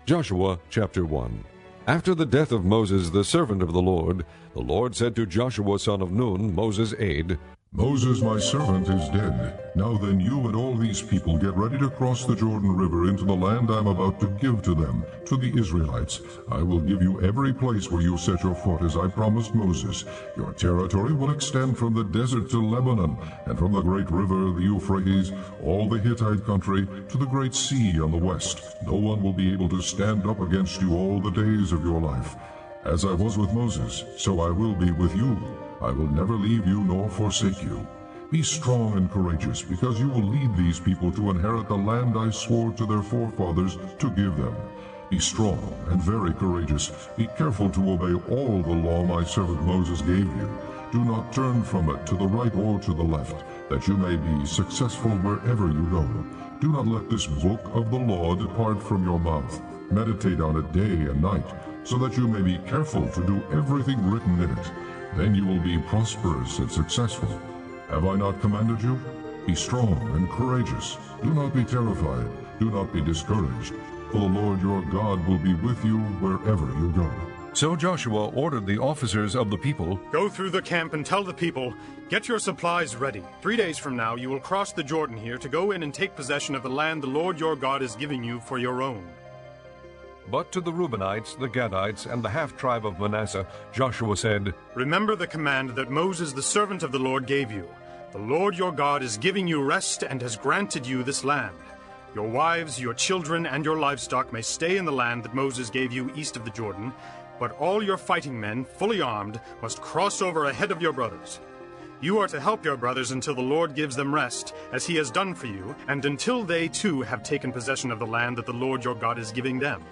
Joshua chapter 1. After the death of Moses the servant of the Lord said to Joshua son of Nun, Moses' aide, Moses, my servant, is dead. Now then, you and all these people get ready to cross the Jordan River into the land I am about to give to them, to the Israelites. I will give you every place where you set your foot, as I promised Moses. Your territory will extend from the desert to Lebanon, and from the great river, the Euphrates, all the Hittite country, to the great sea on the west. No one will be able to stand up against you all the days of your life. As I was with Moses, so I will be with you. I will never leave you nor forsake you. Be strong and courageous, because you will lead these people to inherit the land I swore to their forefathers to give them. Be strong and very courageous. Be careful to obey all the law my servant Moses gave you. Do not turn from it to the right or to the left, that you may be successful wherever you go. Do not let this book of the law depart from your mouth. Meditate on it day and night, so that you may be careful to do everything written in it. Then you will be prosperous and successful. Have I not commanded you? Be strong and courageous. Do not be terrified. Do not be discouraged. For the Lord your God will be with you wherever you go. So Joshua ordered the officers of the people, Go through the camp and tell the people, get your supplies ready. 3 days from now you will cross the Jordan here to go in and take possession of the land the Lord your God is giving you for your own. But to the Reubenites, the Gadites, and the half-tribe of Manasseh, Joshua said, Remember the command that Moses the servant of the Lord gave you. The Lord your God is giving you rest and has granted you this land. Your wives, your children, and your livestock may stay in the land that Moses gave you east of the Jordan, but all your fighting men, fully armed, must cross over ahead of your brothers. You are to help your brothers until the Lord gives them rest, as he has done for you, and until they too have taken possession of the land that the Lord your God is giving them.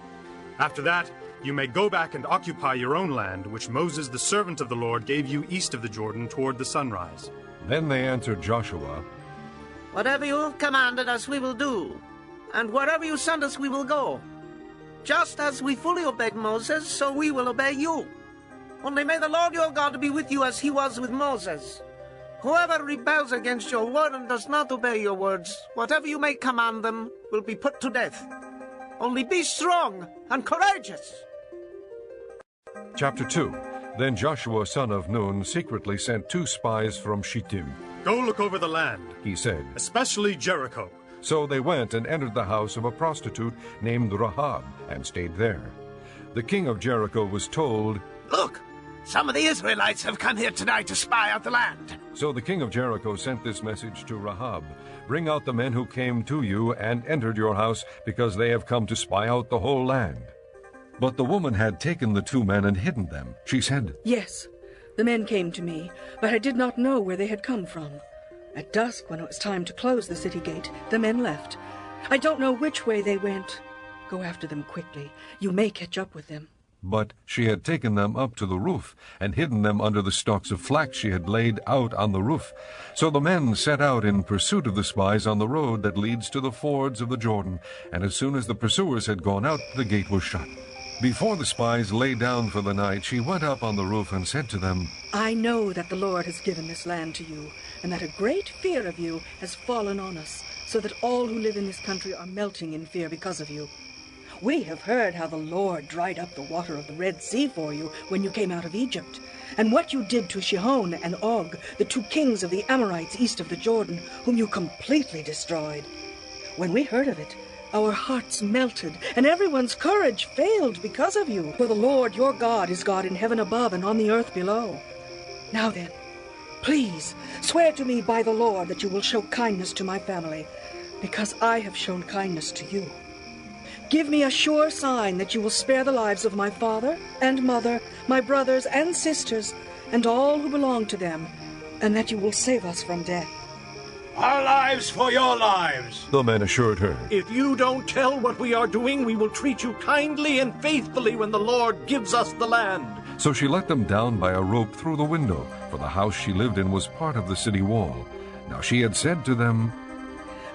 After that, you may go back and occupy your own land, which Moses the servant of the Lord gave you east of the Jordan toward the sunrise. Then they answered Joshua, Whatever you have commanded us we will do, and wherever you send us we will go. Just as we fully obeyed Moses, so we will obey you. Only may the Lord your God be with you as he was with Moses. Whoever rebels against your word and does not obey your words, whatever you may command them, will be put to death. Only be strong and courageous. Chapter 2. Then Joshua son of Nun secretly sent 2 spies from Shittim. Go look over the land, He said. especially Jericho. So they went and entered the house of a prostitute named Rahab, and stayed there. The king of Jericho was told, Look, some of the Israelites have come here tonight to spy out the land. So the king of Jericho sent this message to Rahab, Bring out the men who came to you and entered your house, because they have come to spy out the whole land. But the woman had taken the 2 men and hidden them. She said, Yes, the men came to me, but I did not know where they had come from. At dusk, when it was time to close the city gate, the men left. I don't know which way they went. Go after them quickly. You may catch up with them. But she had taken them up to the roof, and hidden them under the stalks of flax she had laid out on the roof. So the men set out in pursuit of the spies on the road that leads to the fords of the Jordan, and as soon as the pursuers had gone out, the gate was shut. Before the spies lay down for the night, she went up on the roof and said to them, I know that the Lord has given this land to you, and that a great fear of you has fallen on us, so that all who live in this country are melting in fear because of you. We have heard how the Lord dried up the water of the Red Sea for you when you came out of Egypt, and what you did to Sihon and Og, the 2 kings of the Amorites east of the Jordan, whom you completely destroyed. When we heard of it, our hearts melted, and everyone's courage failed because of you. For the Lord your God is God in heaven above and on the earth below. Now then, please swear to me by the Lord that you will show kindness to my family, because I have shown kindness to you. Give me a sure sign that you will spare the lives of my father and mother, my brothers and sisters, and all who belong to them, and that you will save us from death. Our lives for your lives. The men assured her. If you don't tell what we are doing, we will treat you kindly and faithfully when the Lord gives us the land. So she let them down by a rope through the window, for the house she lived in was part of the city wall. Now she had said to them,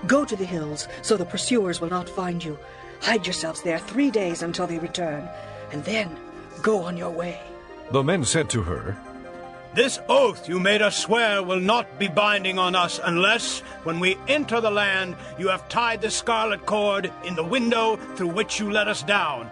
Go to the hills, so the pursuers will not find you. Hide yourselves there 3 days until they return, and then go on your way. The men said to her, This oath you made us swear will not be binding on us unless, when we enter the land, you have tied the scarlet cord in the window through which you let us down,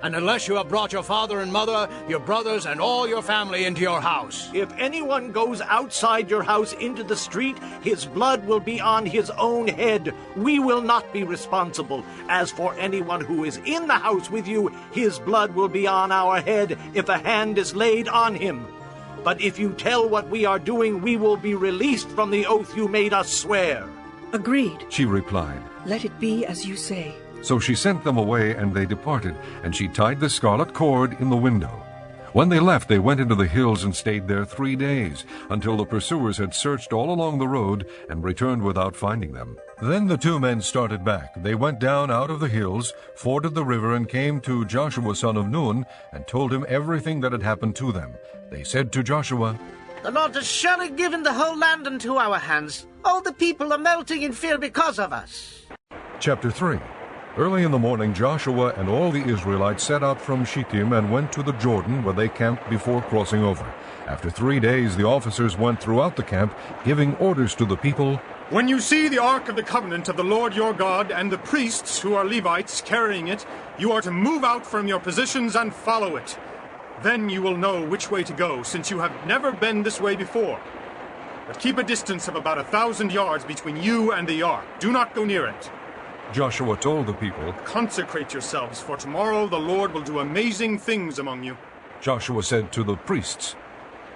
and unless you have brought your father and mother, your brothers, and all your family into your house. If anyone goes outside your house into the street, his blood will be on his own head. We will not be responsible. As for anyone who is in the house with you, his blood will be on our head if a hand is laid on him. But if you tell what we are doing, we will be released from the oath you made us swear. Agreed. She replied. Let it be as you say. So she sent them away, and they departed, and she tied the scarlet cord in the window. When they left, they went into the hills and stayed there 3 days, until the pursuers had searched all along the road and returned without finding them. Then the 2 men started back. They went down out of the hills, forded the river, and came to Joshua son of Nun, and told him everything that had happened to them. They said to Joshua, The Lord has surely given the whole land into our hands. All the people are melting in fear because of us. Chapter 3. Early in the morning, Joshua and all the Israelites set out from Shittim and went to the Jordan, where they camped before crossing over. After 3 days, the officers went throughout the camp, giving orders to the people, When you see the ark of the covenant of the Lord your God and the priests who are Levites carrying it, you are to move out from your positions and follow it. Then you will know which way to go, since you have never been this way before. But keep a distance of about 1,000 yards between you and the ark. Do not go near it. Joshua told the people, Consecrate yourselves, for tomorrow the Lord will do amazing things among you. Joshua said to the priests,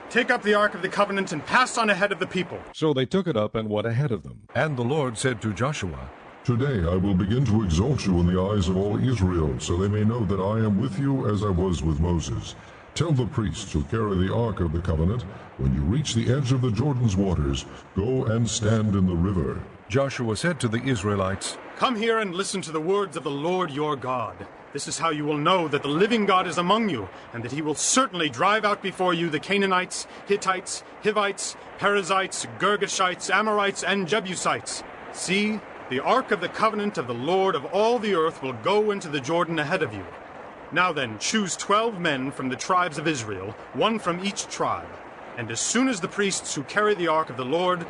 Take up the ark of the covenant and pass on ahead of the people. So they took it up and went ahead of them. And the Lord said to Joshua, Today I will begin to exalt you in the eyes of all Israel, so they may know that I am with you as I was with Moses. Tell the priests who carry the ark of the covenant, when you reach the edge of the Jordan's waters, go and stand in the river. Joshua said to the Israelites, Come here and listen to the words of the Lord your God. This is how you will know that the living God is among you, and that he will certainly drive out before you the Canaanites, Hittites, Hivites, Perizzites, Girgashites, Amorites, and Jebusites. See, the ark of the covenant of the Lord of all the earth will go into the Jordan ahead of you. Now then, choose 12 men from the tribes of Israel, 1 from each tribe. And as soon as the priests who carry the ark of the Lord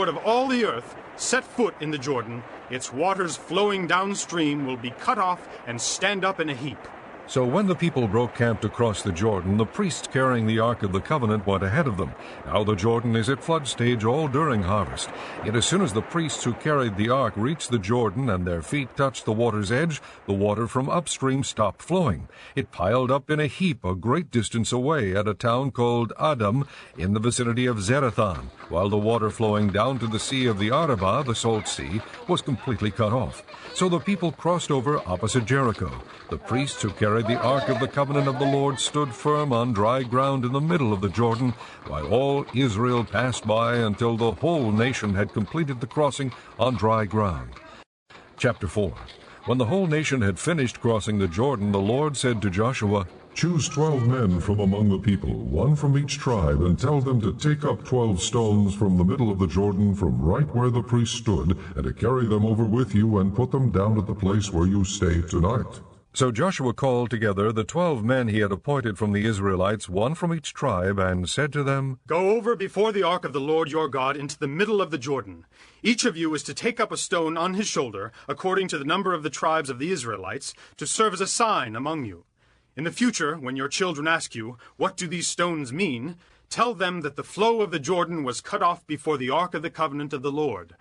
of all the earth, set foot in the Jordan, its waters flowing downstream will be cut off and stand up in a heap. So when the people broke camp to cross the Jordan, the priests carrying the Ark of the Covenant went ahead of them. Now the Jordan is at flood stage all during harvest. Yet as soon as the priests who carried the Ark reached the Jordan and their feet touched the water's edge, the water from upstream stopped flowing. It piled up in a heap a great distance away at a town called Adam in the vicinity of Zarethan, while the water flowing down to the sea of the Arabah, the Salt Sea, was completely cut off. So the people crossed over opposite Jericho. The priests who carried the Ark of the Covenant of the Lord stood firm on dry ground in the middle of the Jordan, while all Israel passed by until the whole nation had completed the crossing on dry ground. Chapter 4. When the whole nation had finished crossing the Jordan, the Lord said to Joshua, Choose 12 men from among the people, 1 from each tribe, and tell them to take up 12 stones from the middle of the Jordan, from right where the priest stood, and to carry them over with you and put them down at the place where you stay tonight. So Joshua called together the 12 men he had appointed from the Israelites, 1 from each tribe, and said to them, Go over before the ark of the Lord your God into the middle of the Jordan. Each of you is to take up a stone on his shoulder, according to the number of the tribes of the Israelites, to serve as a sign among you. In the future, when your children ask you, What do these stones mean? Tell them that the flow of the Jordan was cut off before the ark of the covenant of the Lord.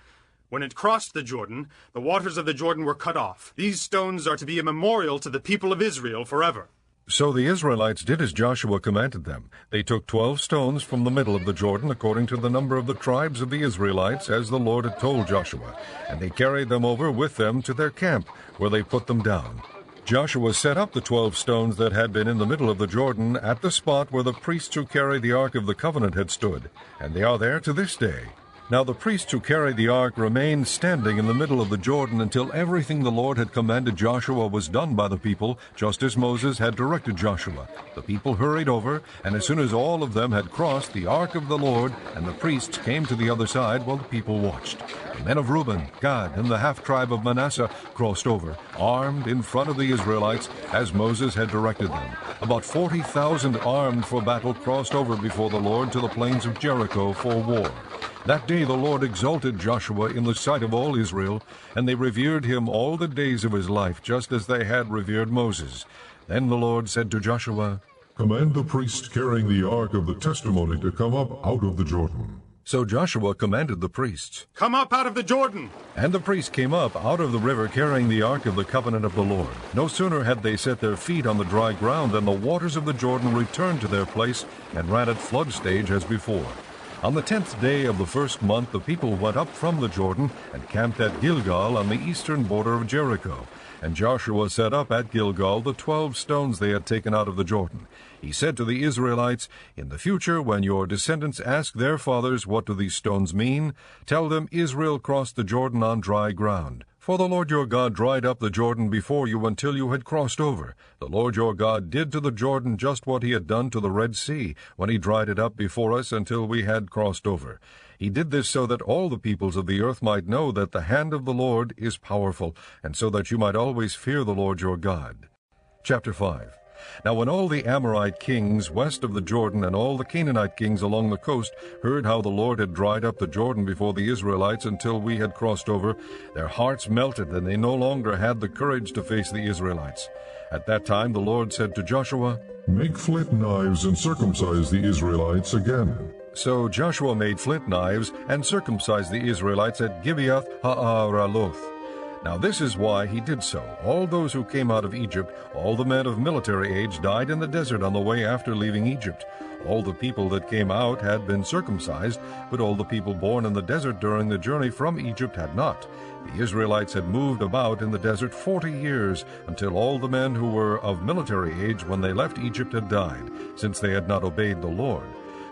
When it crossed the Jordan, the waters of the Jordan were cut off. These stones are to be a memorial to the people of Israel forever. So the Israelites did as Joshua commanded them. They took 12 stones from the middle of the Jordan, according to the number of the tribes of the Israelites, as the Lord had told Joshua, and they carried them over with them to their camp, where they put them down. Joshua set up the 12 stones that had been in the middle of the Jordan at the spot where the priests who carried the Ark of the Covenant had stood, and they are there to this day. Now the priests who carried the ark remained standing in the middle of the Jordan until everything the Lord had commanded Joshua was done by the people, just as Moses had directed Joshua. The people hurried over, and as soon as all of them had crossed, the ark of the Lord and the priests came to the other side while the people watched. The men of Reuben, Gad, and the half-tribe of Manasseh crossed over, armed in front of the Israelites, as Moses had directed them. About 40,000 armed for battle crossed over before the Lord to the plains of Jericho for war. That day the Lord exalted Joshua in the sight of all Israel, and they revered him all the days of his life, just as they had revered Moses. Then the Lord said to Joshua, Command the priests carrying the ark of the testimony to come up out of the Jordan. So Joshua commanded the priests. Come up out of the Jordan! And the priests came up out of the river carrying the ark of the covenant of the Lord. No sooner had they set their feet on the dry ground than the waters of the Jordan returned to their place and ran at flood stage as before. On the 10th day of the first month the people went up from the Jordan and camped at Gilgal on the eastern border of Jericho. And Joshua set up at Gilgal the 12 stones they had taken out of the Jordan. He said to the Israelites, In the future, when your descendants ask their fathers, What do these stones mean? Tell them Israel crossed the Jordan on dry ground. For the Lord your God dried up the Jordan before you until you had crossed over. The Lord your God did to the Jordan just what he had done to the Red Sea, when he dried it up before us until we had crossed over. He did this so that all the peoples of the earth might know that the hand of the Lord is powerful, and so that you might always fear the Lord your God. Chapter 5. Now when all the Amorite kings west of the Jordan and all the Canaanite kings along the coast heard how the Lord had dried up the Jordan before the Israelites until we had crossed over, their hearts melted, and they no longer had the courage to face the Israelites. At that time the Lord said to Joshua, Make flint knives and circumcise the Israelites again. So Joshua made flint knives and circumcised the Israelites at Gibeath Ha'araloth. Now this is why he did so. All those who came out of Egypt, all the men of military age, died in the desert on the way after leaving Egypt. All the people that came out had been circumcised, but all the people born in the desert during the journey from Egypt had not. The Israelites had moved about in the desert 40 years, until all the men who were of military age when they left Egypt had died, since they had not obeyed the Lord.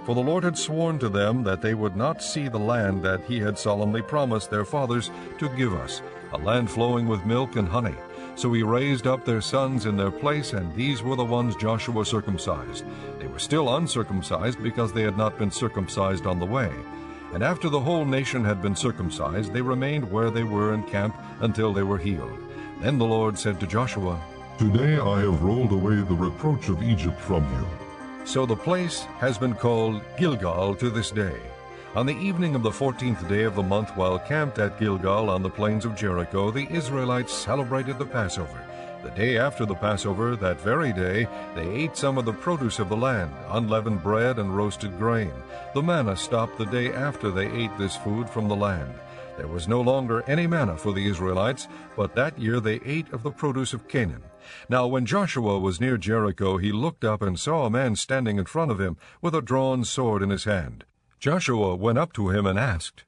For the Lord had sworn to them that they would not see the land that he had solemnly promised their fathers to give us, a land flowing with milk and honey. So he raised up their sons in their place, and these were the ones Joshua circumcised. They were still uncircumcised because they had not been circumcised on the way. And after the whole nation had been circumcised, they remained where they were in camp until they were healed. Then the Lord said to Joshua, Today I have rolled away the reproach of Egypt from you. So the place has been called Gilgal to this day. On the evening of the 14th day of the month, while camped at Gilgal on the plains of Jericho, the Israelites celebrated the Passover. The day after the Passover, that very day, they ate some of the produce of the land, unleavened bread and roasted grain. The manna stopped the day after they ate this food from the land. There was no longer any manna for the Israelites, but that year they ate of the produce of Canaan. Now when Joshua was near Jericho, he looked up and saw a man standing in front of him with a drawn sword in his hand. Joshua went up to him and asked,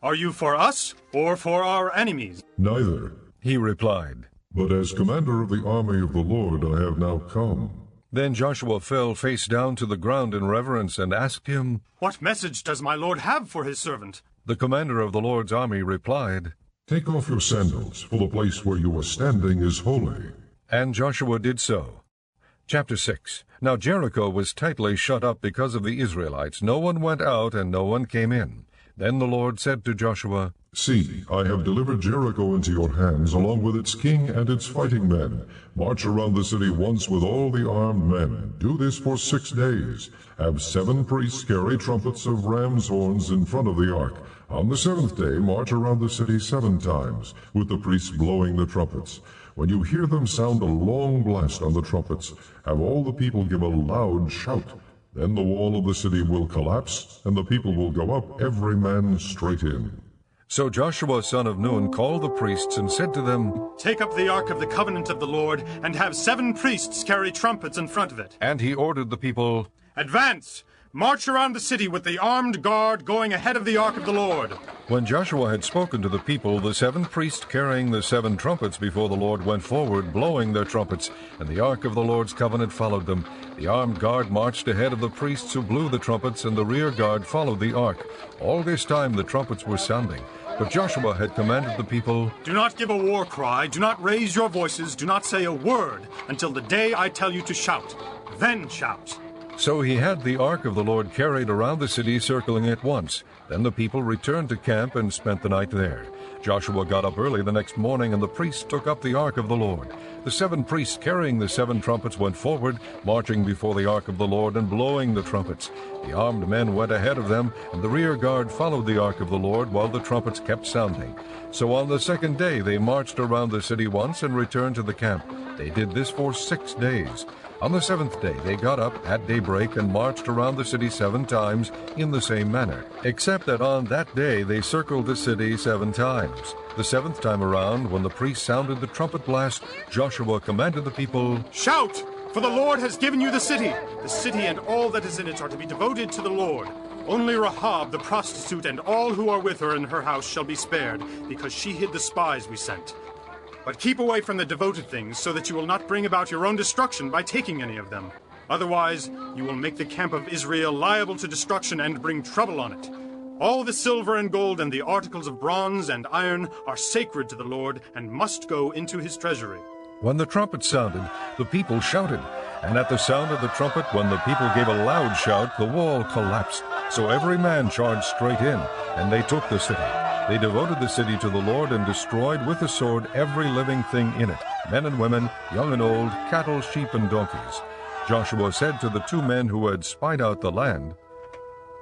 Are you for us or for our enemies? Neither. He replied, But as commander of the army of the Lord I have now come. Then Joshua fell face down to the ground in reverence and asked him, What message does my Lord have for his servant? The commander of the Lord's army replied, Take off your sandals, for the place where you are standing is holy. And Joshua did so. Chapter 6. Now Jericho was tightly shut up because of the Israelites. No one went out and no one came in. Then the Lord said to Joshua, See, I have delivered Jericho into your hands, along with its king and its fighting men. March around the city once with all the armed men. Do this for 6 days. Have 7 priests carry trumpets of ram's horns in front of the ark. On the 7th day, march around the city 7 times, with the priests blowing the trumpets. When you hear them sound a long blast on the trumpets, have all the people give a loud shout. Then the wall of the city will collapse, and the people will go up, every man straight in. So Joshua son of Nun called the priests and said to them, Take up the ark of the covenant of the Lord, and have 7 priests carry trumpets in front of it. And he ordered the people, Advance! March around the city with the armed guard going ahead of the ark of the Lord. When Joshua had spoken to the people, the 7 priests carrying the 7 trumpets before the Lord went forward, blowing their trumpets, and the ark of the Lord's covenant followed them. The armed guard marched ahead of the priests who blew the trumpets, and the rear guard followed the ark. All this time the trumpets were sounding. But Joshua had commanded the people, Do not give a war cry, do not raise your voices, do not say a word until the day I tell you to shout. Then shout. So he had the ark of the Lord carried around the city, circling it once. Then the people returned to camp and spent the night there. Joshua got up early the next morning, and the priests took up the ark of the Lord. The 7 priests carrying the 7 trumpets went forward, marching before the ark of the Lord and blowing the trumpets. The armed men went ahead of them, and the rear guard followed the ark of the Lord while the trumpets kept sounding. So on the 2nd day they marched around the city once and returned to the camp. They did this for 6 days. On the 7th day they got up at daybreak and marched around the city 7 times in the same manner, except that on that day they circled the city 7 times. The 7th time around, when the priest sounded the trumpet blast, Joshua commanded the people, Shout! For the Lord has given you the city. The city and all that is in it are to be devoted to the Lord. Only Rahab the prostitute and all who are with her in her house shall be spared, because she hid the spies we sent. But keep away from the devoted things, so that you will not bring about your own destruction by taking any of them. Otherwise, you will make the camp of Israel liable to destruction and bring trouble on it. All the silver and gold and the articles of bronze and iron are sacred to the Lord and must go into his treasury. When the trumpet sounded, the people shouted. And at the sound of the trumpet, when the people gave a loud shout, the wall collapsed. So every man charged straight in, and they took the city. They devoted the city to the Lord and destroyed with the sword every living thing in it, men and women, young and old, cattle, sheep, and donkeys. Joshua said to the 2 men who had spied out the land,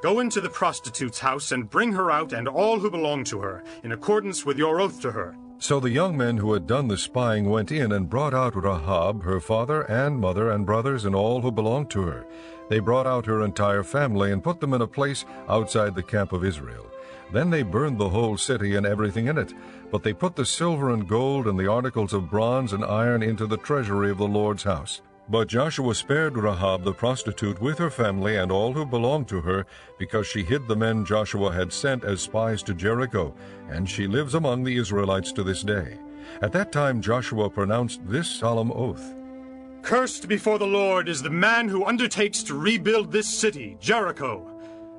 Go into the prostitute's house and bring her out and all who belong to her, in accordance with your oath to her. So the young men who had done the spying went in and brought out Rahab, her father and mother and brothers and all who belonged to her. They brought out her entire family and put them in a place outside the camp of Israel. Then they burned the whole city and everything in it. But they put the silver and gold and the articles of bronze and iron into the treasury of the Lord's house. But Joshua spared Rahab the prostitute with her family and all who belonged to her, because she hid the men Joshua had sent as spies to Jericho, and she lives among the Israelites to this day. At that time Joshua pronounced this solemn oath, Cursed before the Lord is the man who undertakes to rebuild this city, Jericho.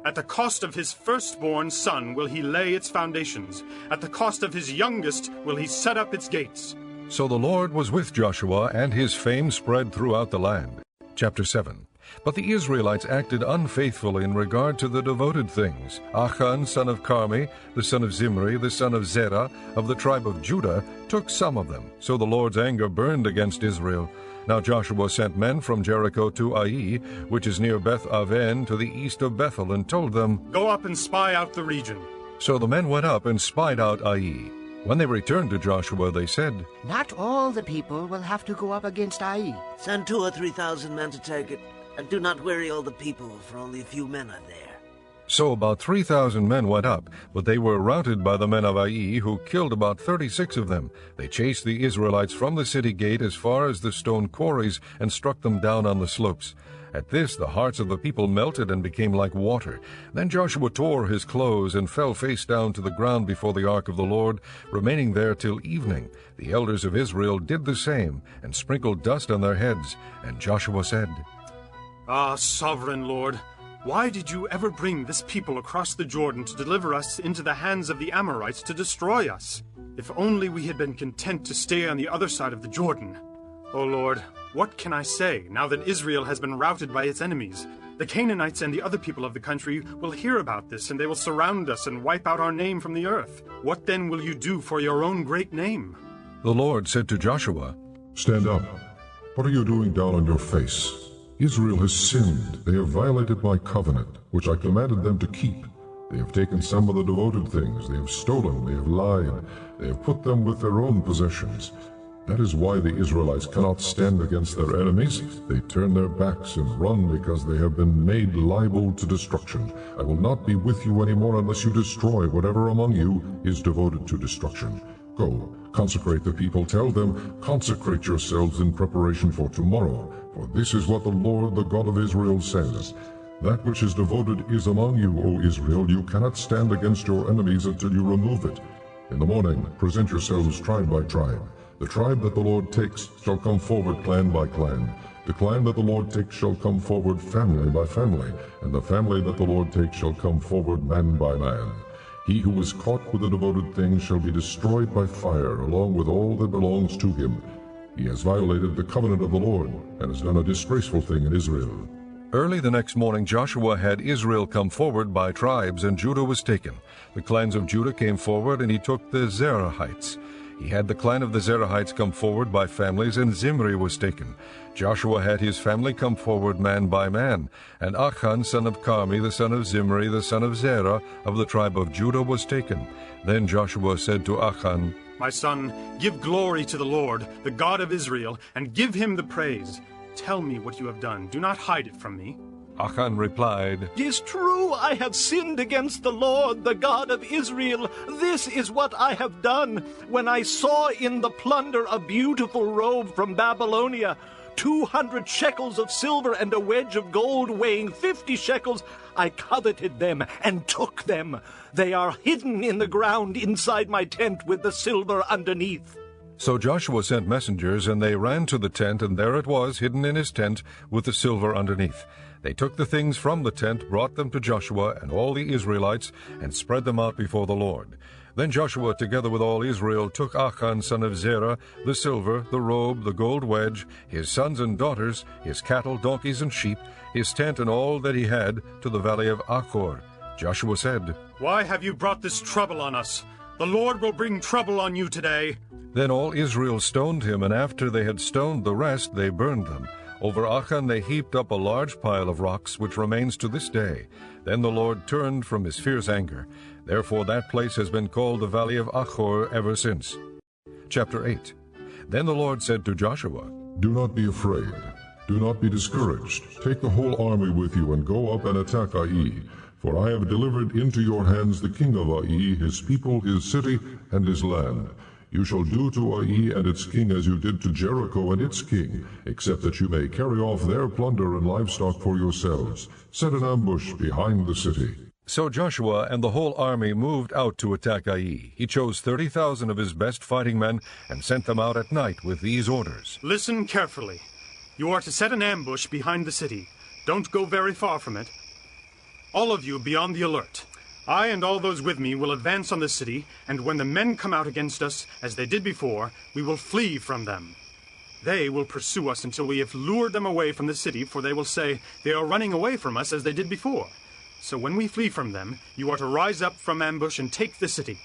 At the cost of his firstborn son will he lay its foundations. At the cost of his youngest will he set up its gates. So the Lord was with Joshua, and his fame spread throughout the land. Chapter 7. But the Israelites acted unfaithfully in regard to the devoted things. Achan, son of Carmi, the son of Zimri, the son of Zerah, of the tribe of Judah, took some of them. So the Lord's anger burned against Israel. Now Joshua sent men from Jericho to Ai, which is near Beth-aven, to the east of Bethel, and told them, Go up and spy out the region. So the men went up and spied out Ai. When they returned to Joshua, they said, Not all the people will have to go up against Ai. Send 2,000 or 3,000 men to take it, and do not weary all the people, for only a few men are there. So about 3,000 men went up, but they were routed by the men of Ai, who killed about 36 of them. They chased the Israelites from the city gate as far as the stone quarries and struck them down on the slopes. At this the hearts of the people melted and became like water. Then Joshua tore his clothes and fell face down to the ground before the ark of the Lord, remaining there till evening. The elders of Israel did the same, and sprinkled dust on their heads. And Joshua said, Ah, sovereign Lord, why did you ever bring this people across the Jordan to deliver us into the hands of the Amorites to destroy us? If only we had been content to stay on the other side of the Jordan. O Lord, what can I say now that Israel has been routed by its enemies? The Canaanites and the other people of the country will hear about this, and they will surround us and wipe out our name from the earth. What then will you do for your own great name? The Lord said to Joshua, Stand up. What are you doing down on your face? Israel has sinned. They have violated my covenant, which I commanded them to keep. They have taken some of the devoted things. They have stolen. They have lied. They have put them with their own possessions. That is why the Israelites cannot stand against their enemies. They turn their backs and run because they have been made liable to destruction. I will not be with you anymore unless you destroy whatever among you is devoted to destruction. Go, consecrate the people. Tell them, consecrate yourselves in preparation for tomorrow. For this is what the Lord, the God of Israel, says. That which is devoted is among you, O Israel. You cannot stand against your enemies until you remove it. In the morning present yourselves tribe by tribe. The tribe that the Lord takes shall come forward clan by clan. The clan that the Lord takes shall come forward family by family, and the family that the Lord takes shall come forward man by man. He who is caught with a devoted thing shall be destroyed by fire, along with all that belongs to him. He has violated the covenant of the Lord, and has done a disgraceful thing in Israel. Early the next morning Joshua had Israel come forward by tribes, and Judah was taken. The clans of Judah came forward, and he took the Zerahites. He had the clan of the Zerahites come forward by families, and Zimri was taken. Joshua had his family come forward man by man, and Achan son of Carmi, the son of Zimri, the son of Zerah, of the tribe of Judah, was taken. Then Joshua said to Achan, My son, give glory to the Lord, the God of Israel, and give him the praise. Tell me what you have done. Do not hide it from me. Achan replied, It is true, I have sinned against the Lord, the God of Israel. This is what I have done. When I saw in the plunder a beautiful robe from Babylonia, 200 shekels of silver and a wedge of gold weighing 50 shekels, I coveted them and took them. They are hidden in the ground inside my tent with the silver underneath. So Joshua sent messengers, and they ran to the tent, and there it was, hidden in his tent, with the silver underneath. They took the things from the tent, brought them to Joshua and all the Israelites, and spread them out before the Lord. Then Joshua, together with all Israel, took Achan son of Zerah, the silver, the robe, the gold wedge, his sons and daughters, his cattle, donkeys, and sheep, his tent, and all that he had, to the valley of Achor. Joshua said, Why have you brought this trouble on us? The Lord will bring trouble on you today. Then all Israel stoned him, and after they had stoned the rest, they burned them. Over Achan they heaped up a large pile of rocks, which remains to this day. Then the Lord turned from his fierce anger. Therefore that place has been called the Valley of Achor ever since. Chapter 8. Then the Lord said to Joshua, Do not be afraid. Do not be discouraged. Take the whole army with you, and go up and attack Ai. For I have delivered into your hands the king of Ai, his people, his city, and his land. You shall do to Ai and its king as you did to Jericho and its king, except that you may carry off their plunder and livestock for yourselves. Set an ambush behind the city. So Joshua and the whole army moved out to attack Ai. He chose 30,000 of his best fighting men and sent them out at night with these orders. Listen carefully. You are to set an ambush behind the city. Don't go very far from it. All of you be on the alert. I and all those with me will advance on the city, and when the men come out against us, as they did before, we will flee from them. They will pursue us until we have lured them away from the city, for they will say, They are running away from us as they did before. So when we flee from them, you are to rise up from ambush and take the city.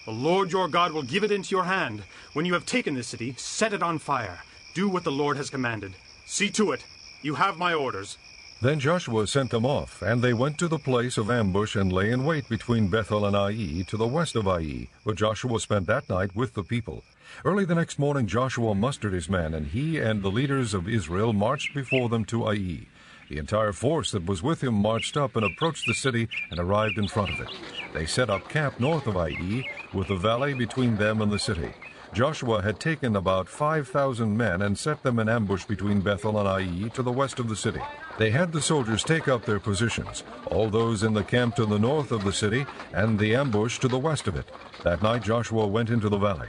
The Lord your God will give it into your hand. When you have taken the city, set it on fire. Do what the Lord has commanded. See to it. You have my orders. Then Joshua sent them off, and they went to the place of ambush and lay in wait between Bethel and Ai, to the west of Ai, where Joshua spent that night with the people. Early the next morning Joshua mustered his men, and he and the leaders of Israel marched before them to Ai. The entire force that was with him marched up and approached the city and arrived in front of it. They set up camp north of Ai, with the valley between them and the city. Joshua had taken about 5,000 men and set them in ambush between Bethel and Ai to the west of the city. They had the soldiers take up their positions, all those in the camp to the north of the city, and the ambush to the west of it. That night Joshua went into the valley.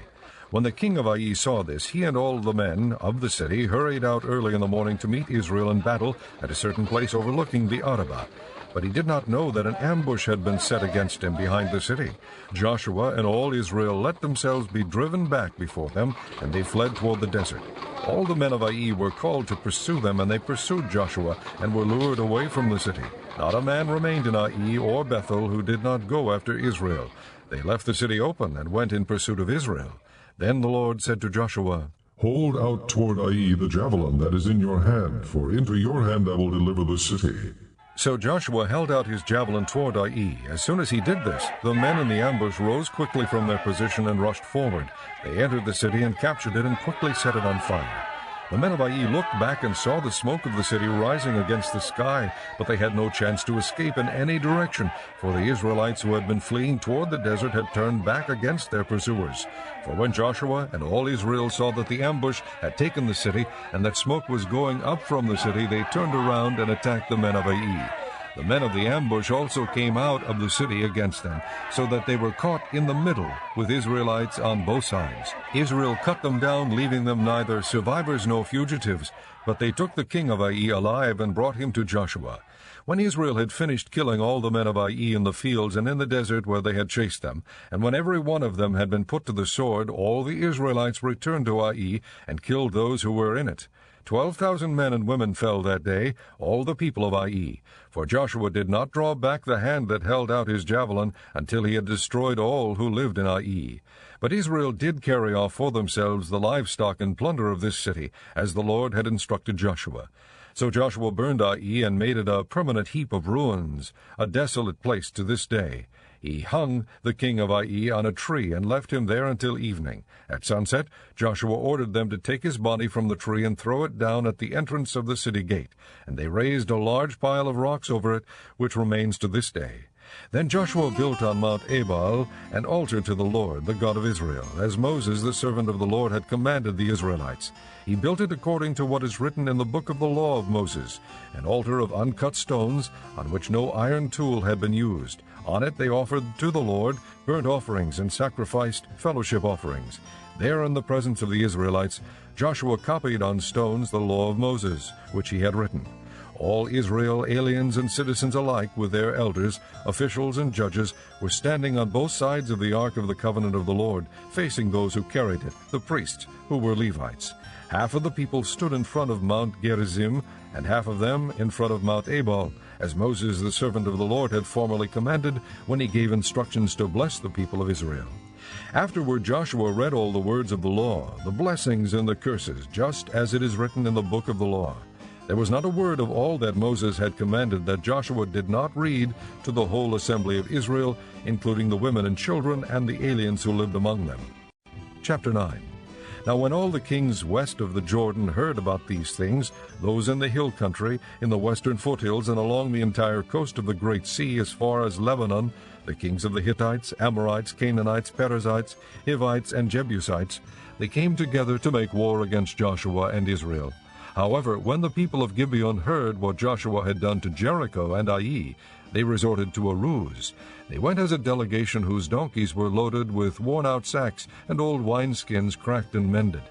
When the king of Ai saw this, he and all the men of the city hurried out early in the morning to meet Israel in battle at a certain place overlooking the Arabah. But he did not know that an ambush had been set against him behind the city. Joshua and all Israel let themselves be driven back before them, and they fled toward the desert. All the men of Ai were called to pursue them, and they pursued Joshua, and were lured away from the city. Not a man remained in Ai or Bethel who did not go after Israel. They left the city open and went in pursuit of Israel. Then the Lord said to Joshua, Hold out toward Ai the javelin that is in your hand, for into your hand I will deliver the city. So Joshua held out his javelin toward Ai. As soon as he did this, the men in the ambush rose quickly from their position and rushed forward. They entered the city and captured it and quickly set it on fire. The men of Ai looked back and saw the smoke of the city rising against the sky, but they had no chance to escape in any direction, for the Israelites who had been fleeing toward the desert had turned back against their pursuers. For when Joshua and all Israel saw that the ambush had taken the city, and that smoke was going up from the city, they turned around and attacked the men of Ai. The men of the ambush also came out of the city against them, so that they were caught in the middle with Israelites on both sides. Israel cut them down, leaving them neither survivors nor fugitives. But they took the king of Ai alive and brought him to Joshua. When Israel had finished killing all the men of Ai in the fields and in the desert where they had chased them, and when every one of them had been put to the sword, all the Israelites returned to Ai and killed those who were in it. 12,000 men and women fell that day, all the people of Ai. For Joshua did not draw back the hand that held out his javelin until he had destroyed all who lived in Ai. But Israel did carry off for themselves the livestock and plunder of this city, as the Lord had instructed Joshua. So Joshua burned Ai and made it a permanent heap of ruins, a desolate place to this day. He hung the king of Ai on a tree and left him there until evening. At sunset, Joshua ordered them to take his body from the tree and throw it down at the entrance of the city gate. And they raised a large pile of rocks over it, which remains to this day. Then Joshua built on Mount Ebal an altar to the Lord, the God of Israel, as Moses, the servant of the Lord, had commanded the Israelites. He built it according to what is written in the book of the law of Moses, an altar of uncut stones, on which no iron tool had been used. On it they offered to the Lord burnt offerings and sacrificed fellowship offerings. There in the presence of the Israelites, Joshua copied on stones the law of Moses, which he had written. All Israel, aliens and citizens alike, with their elders, officials, and judges, were standing on both sides of the ark of the covenant of the Lord, facing those who carried it, the priests, who were Levites. Half of the people stood in front of Mount Gerizim, and half of them in front of Mount Ebal, as Moses the servant of the Lord had formerly commanded when he gave instructions to bless the people of Israel. Afterward Joshua read all the words of the law, the blessings and the curses, just as it is written in the book of the law. There was not a word of all that Moses had commanded that Joshua did not read to the whole assembly of Israel, including the women and children and the aliens who lived among them. Chapter 9. Now when all the kings west of the Jordan heard about these things, those in the hill country, in the western foothills, and along the entire coast of the Great Sea as far as Lebanon, the kings of the Hittites, Amorites, Canaanites, Perizzites, Hivites, and Jebusites, they came together to make war against Joshua and Israel. However, when the people of Gibeon heard what Joshua had done to Jericho and Ai, they resorted to a ruse. They went as a delegation whose donkeys were loaded with worn-out sacks and old wineskins cracked and mended.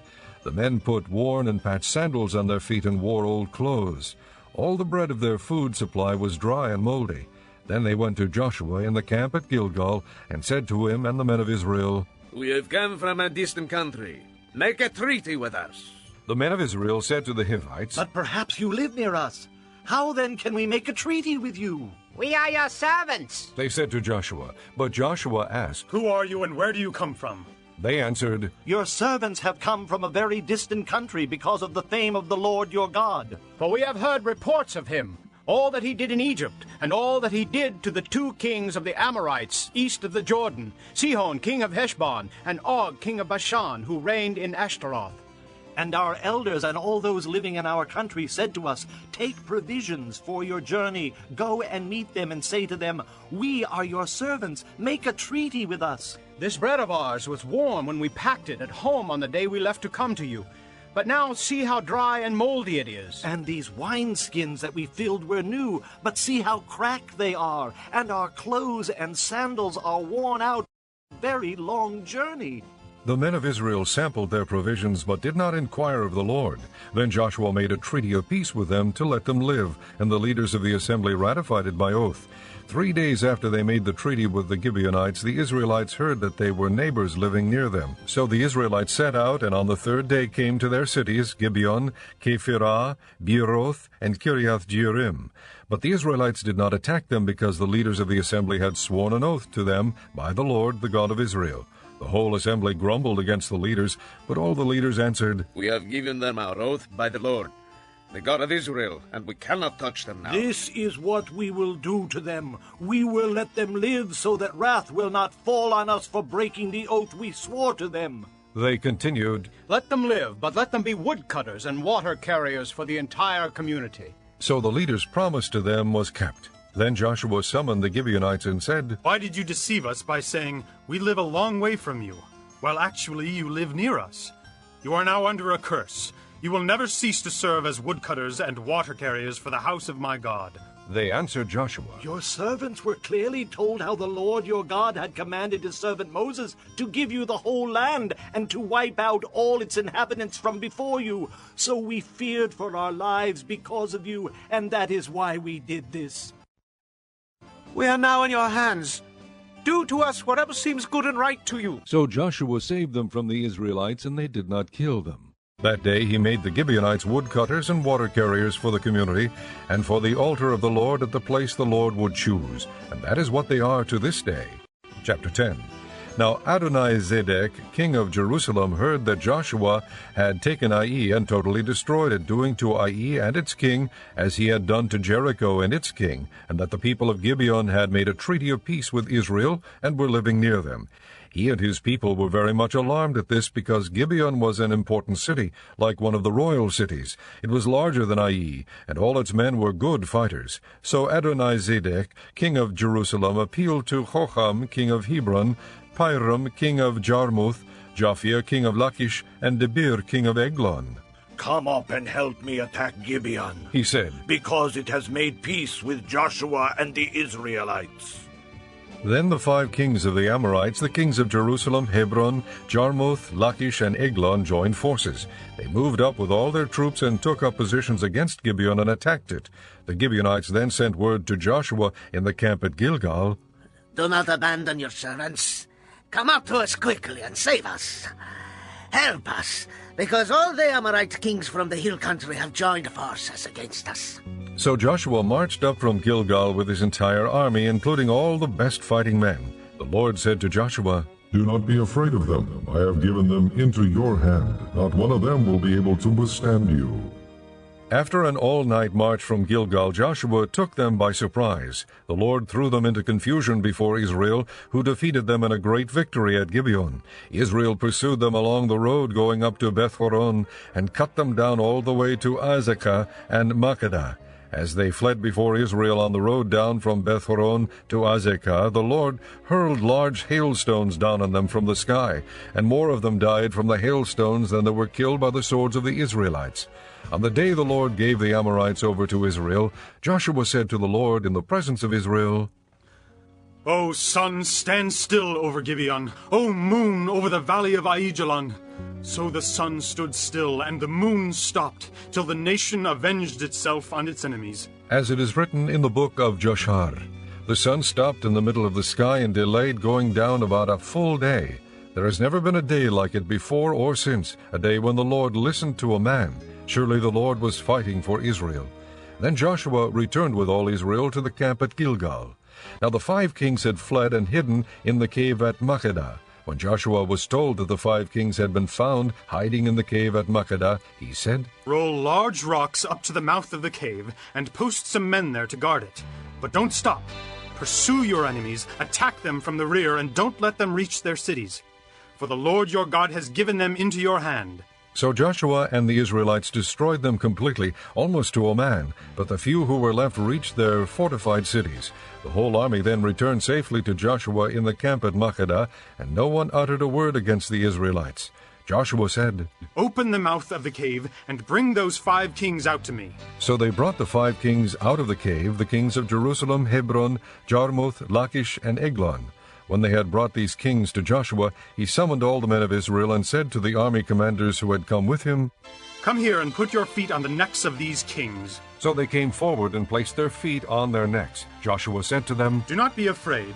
The men put worn and patched sandals on their feet and wore old clothes. All the bread of their food supply was dry and moldy. Then they went to Joshua in the camp at Gilgal and said to him and the men of Israel, "We have come from a distant country. Make a treaty with us." The men of Israel said to the Hivites, "But perhaps you live near us. How then can we make a treaty with you?" We are your servants. They said to Joshua. But Joshua asked, "Who are you and where do you come from?" They answered, "Your servants have come from a very distant country because of the fame of the Lord your God." For we have heard reports of him, all that he did in Egypt, and all that he did to the 2 kings of the Amorites east of the Jordan, Sihon king of Heshbon, and Og king of Bashan, who reigned in Ashtaroth. And our elders and all those living in our country said to us, "Take provisions for your journey. Go and meet them and say to them, 'We are your servants. Make a treaty with us.'" This bread of ours was warm when we packed it at home on the day we left to come to you. But now see how dry and moldy it is. And these wineskins that we filled were new, but see how cracked they are. And our clothes and sandals are worn out. Very long journey. The men of Israel sampled their provisions, but did not inquire of the Lord. Then Joshua made a treaty of peace with them to let them live, and the leaders of the assembly ratified it by oath. 3 days after they made the treaty with the Gibeonites, the Israelites heard that they were neighbors living near them. So the Israelites set out, and on the 3rd day came to their cities, Gibeon, Kephirah, Beeroth, and Kiriath Jearim. But the Israelites did not attack them, because the leaders of the assembly had sworn an oath to them by the Lord, the God of Israel. The whole assembly grumbled against the leaders, but all the leaders answered, "We have given them our oath by the Lord, the God of Israel, and we cannot touch them now." This is what we will do to them. We will let them live so that wrath will not fall on us for breaking the oath we swore to them. They continued, Let them live, but let them be woodcutters and water carriers for the entire community. So the leaders' promise to them was kept. Then Joshua summoned the Gibeonites and said, "Why did you deceive us by saying, 'We live a long way from you,' while actually you live near us? You are now under a curse. You will never cease to serve as woodcutters and water carriers for the house of my God. They answered Joshua, Your servants were clearly told how the Lord your God had commanded his servant Moses to give you the whole land and to wipe out all its inhabitants from before you. So we feared for our lives because of you, and that is why we did this. We are now in your hands. Do to us whatever seems good and right to you. So Joshua saved them from the Israelites, and they did not kill them. That day he made the Gibeonites woodcutters and water carriers for the community, and for the altar of the Lord at the place the Lord would choose. And that is what they are to this day. Chapter 10. Now Adonai-Zedek, king of Jerusalem, heard that Joshua had taken Ai and totally destroyed it, doing to Ai and its king as he had done to Jericho and its king, and that the people of Gibeon had made a treaty of peace with Israel and were living near them. He and his people were very much alarmed at this, because Gibeon was an important city, like one of the royal cities. It was larger than Ai, and all its men were good fighters. So Adonai-Zedek, king of Jerusalem, appealed to Hoham, king of Hebron, Piram, king of Jarmuth, Japhia, king of Lachish, and Debir, king of Eglon. Come up and help me attack Gibeon, he said, because it has made peace with Joshua and the Israelites. Then the 5 kings of the Amorites, the kings of Jerusalem, Hebron, Jarmuth, Lachish, and Eglon, joined forces. They moved up with all their troops and took up positions against Gibeon and attacked it. The Gibeonites then sent word to Joshua in the camp at Gilgal, Do not abandon your servants. Come up to us quickly and save us. Help us, because all the Amorite kings from the hill country have joined forces against us. So Joshua marched up from Gilgal with his entire army, including all the best fighting men. The Lord said to Joshua, Do not be afraid of them. I have given them into your hand. Not one of them will be able to withstand you. After an all-night march from Gilgal, Joshua took them by surprise. The Lord threw them into confusion before Israel, who defeated them in a great victory at Gibeon. Israel pursued them along the road going up to Beth-horon, and cut them down all the way to Azekah and Makkedah. As they fled before Israel on the road down from Beth-horon to Azekah, the Lord hurled large hailstones down on them from the sky, and more of them died from the hailstones than there were killed by the swords of the Israelites. On the day the Lord gave the Amorites over to Israel, Joshua said to the Lord in the presence of Israel, O sun, stand still over Gibeon. O moon, over the valley of Aijalon. So the sun stood still, and the moon stopped, till the nation avenged itself on its enemies. As it is written in the book of Joshar, the sun stopped in the middle of the sky and delayed going down about a full day. There has never been a day like it before or since, a day when the Lord listened to a man. Surely the Lord was fighting for Israel. Then Joshua returned with all Israel to the camp at Gilgal. Now the 5 kings had fled and hidden in the cave at Makkedah. When Joshua was told that the 5 kings had been found hiding in the cave at Makkedah, he said, Roll large rocks up to the mouth of the cave, and post some men there to guard it. But don't stop. Pursue your enemies, attack them from the rear, and don't let them reach their cities. For the Lord your God has given them into your hand. So Joshua and the Israelites destroyed them completely, almost to a man, but the few who were left reached their fortified cities. The whole army then returned safely to Joshua in the camp at Makkedah, and no one uttered a word against the Israelites. Joshua said, Open the mouth of the cave, and bring those 5 kings out to me. So they brought the 5 kings out of the cave, the kings of Jerusalem, Hebron, Jarmuth, Lachish, and Eglon. When they had brought these kings to Joshua, he summoned all the men of Israel and said to the army commanders who had come with him, Come here and put your feet on the necks of these kings. So they came forward and placed their feet on their necks. Joshua said to them, Do not be afraid.